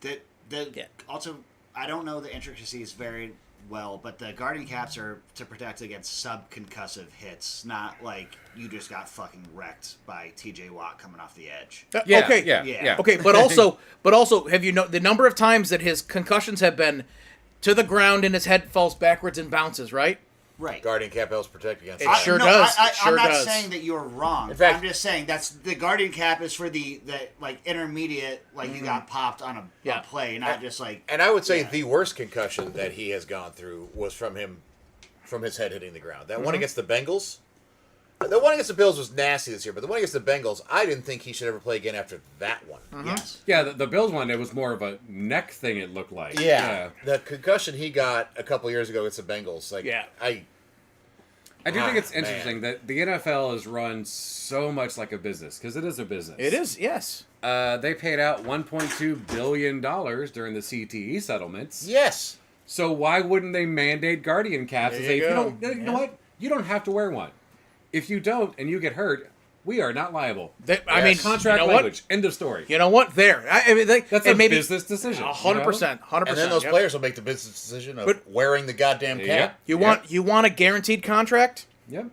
Yeah. Also, I don't know the intricacies very well, but the Guardian caps are to protect against subconcussive hits, not like you just got fucking wrecked by TJ Watt coming off the edge. Yeah, Okay. yeah. Okay, but also have you know the number of times that his concussions have been to the ground and his head falls backwards and bounces, right? Right. Guardian cap helps protect against It that. sure does. It I'm sure not does. saying that you're wrong. In fact- I'm just saying that's the Guardian cap is for the like intermediate, like you got popped on a Yeah. play, not just like. And I would say Yeah. the worst concussion that he has gone through was from his head hitting the ground. That one against the Bengals, The one against the Bills was nasty this year, but the one against the Bengals, I didn't think he should ever play again after that one. Yes. Yeah, the Bills one, it was more of a neck thing, it looked like. Yeah. The concussion he got a couple years ago against the Bengals, Yeah. I do think it's man. interesting that the NFL is run so much like a business, because it is a business. It is, yes. They paid out $1.2 billion during the CTE settlements. Yes. So why wouldn't they mandate Guardian caps and There say, you if you go. don't, you know what? You don't have to wear one. If you don't and you get hurt, we are not liable. I mean, Contract you know what? language. End of story. You know what? There. I mean, That's a business decision. 100%. 100%. And then those yep. players will make the business decision of But- wearing the goddamn cap. Yep. You want a guaranteed contract? Yep.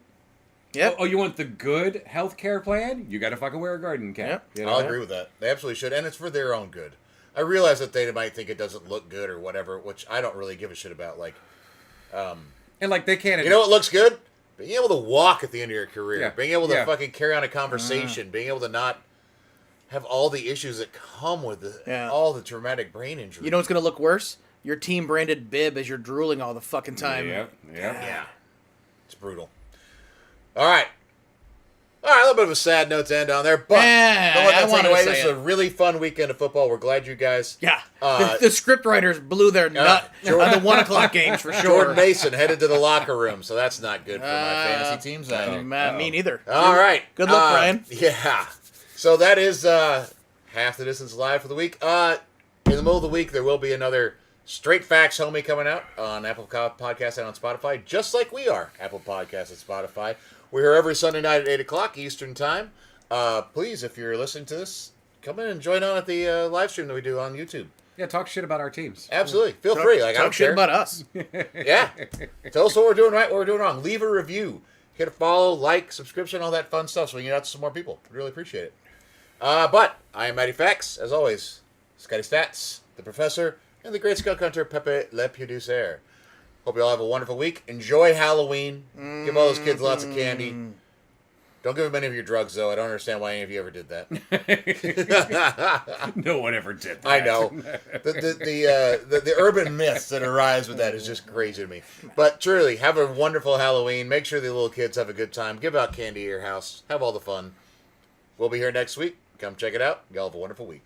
Yep. Oh, you want the good health care plan? You got to fucking wear a Guardian cap. Yep. You know? I'll agree with that. They absolutely should, and it's for their own good. I realize that they might think it doesn't look good or whatever, which I don't really give a shit about. Like, And like they can't. you know what looks good? Being able to walk at the end of your career. Yeah. Being able to Yeah. fucking carry on a conversation. Being able to not have all the issues that come with Yeah. all the traumatic brain injury. You know what's going to look worse? Your team branded bib as you're drooling all the fucking time. Yep. Yep. Yeah. It's brutal. All right. All right, a little bit of a sad note to end on there, but Yeah, don't let I that take wanted to away. say This is it. a really fun weekend of football. We're glad you guys. Yeah. Uh, The script writers blew their nut on the 1 o'clock games for sure. Jordan Mason headed to the locker room, so that's not good for my fantasy teams either. Me neither. All right. Good luck, Brian. Yeah. So that is half the distance live for the week. In the middle of the week, there will be another Straight Facts Homie coming out on Apple Podcasts and on Spotify, just like we are. Apple Podcasts and Spotify. We're here every Sunday night at 8 o'clock Eastern Time. Please, if you're listening to this, come in and join on at the live stream that we do on YouTube. Yeah. Talk shit about our teams. Absolutely. Feel free. Like, I Talk don't shit care. about us. Yeah. Tell us what we're doing right, what we're doing wrong. Leave a review. Hit a follow, like, subscription, all that fun stuff so we can get out to some more people. Really appreciate it. But I am Matty Fax, as always. Scotty Stats, the Professor, and the great skunk hunter, Pepe Le Producer. Hope you all have a wonderful week. Enjoy Halloween. Give all those kids lots of candy. Don't give them any of your drugs, though. I don't understand why any of you ever did that. No one ever did that. I know. The urban myths that arise with that is just crazy to me. But truly, have a wonderful Halloween. Make sure the little kids have a good time. Give out candy at your house. Have all the fun. We'll be here next week. Come check it out. Y'all have a wonderful week.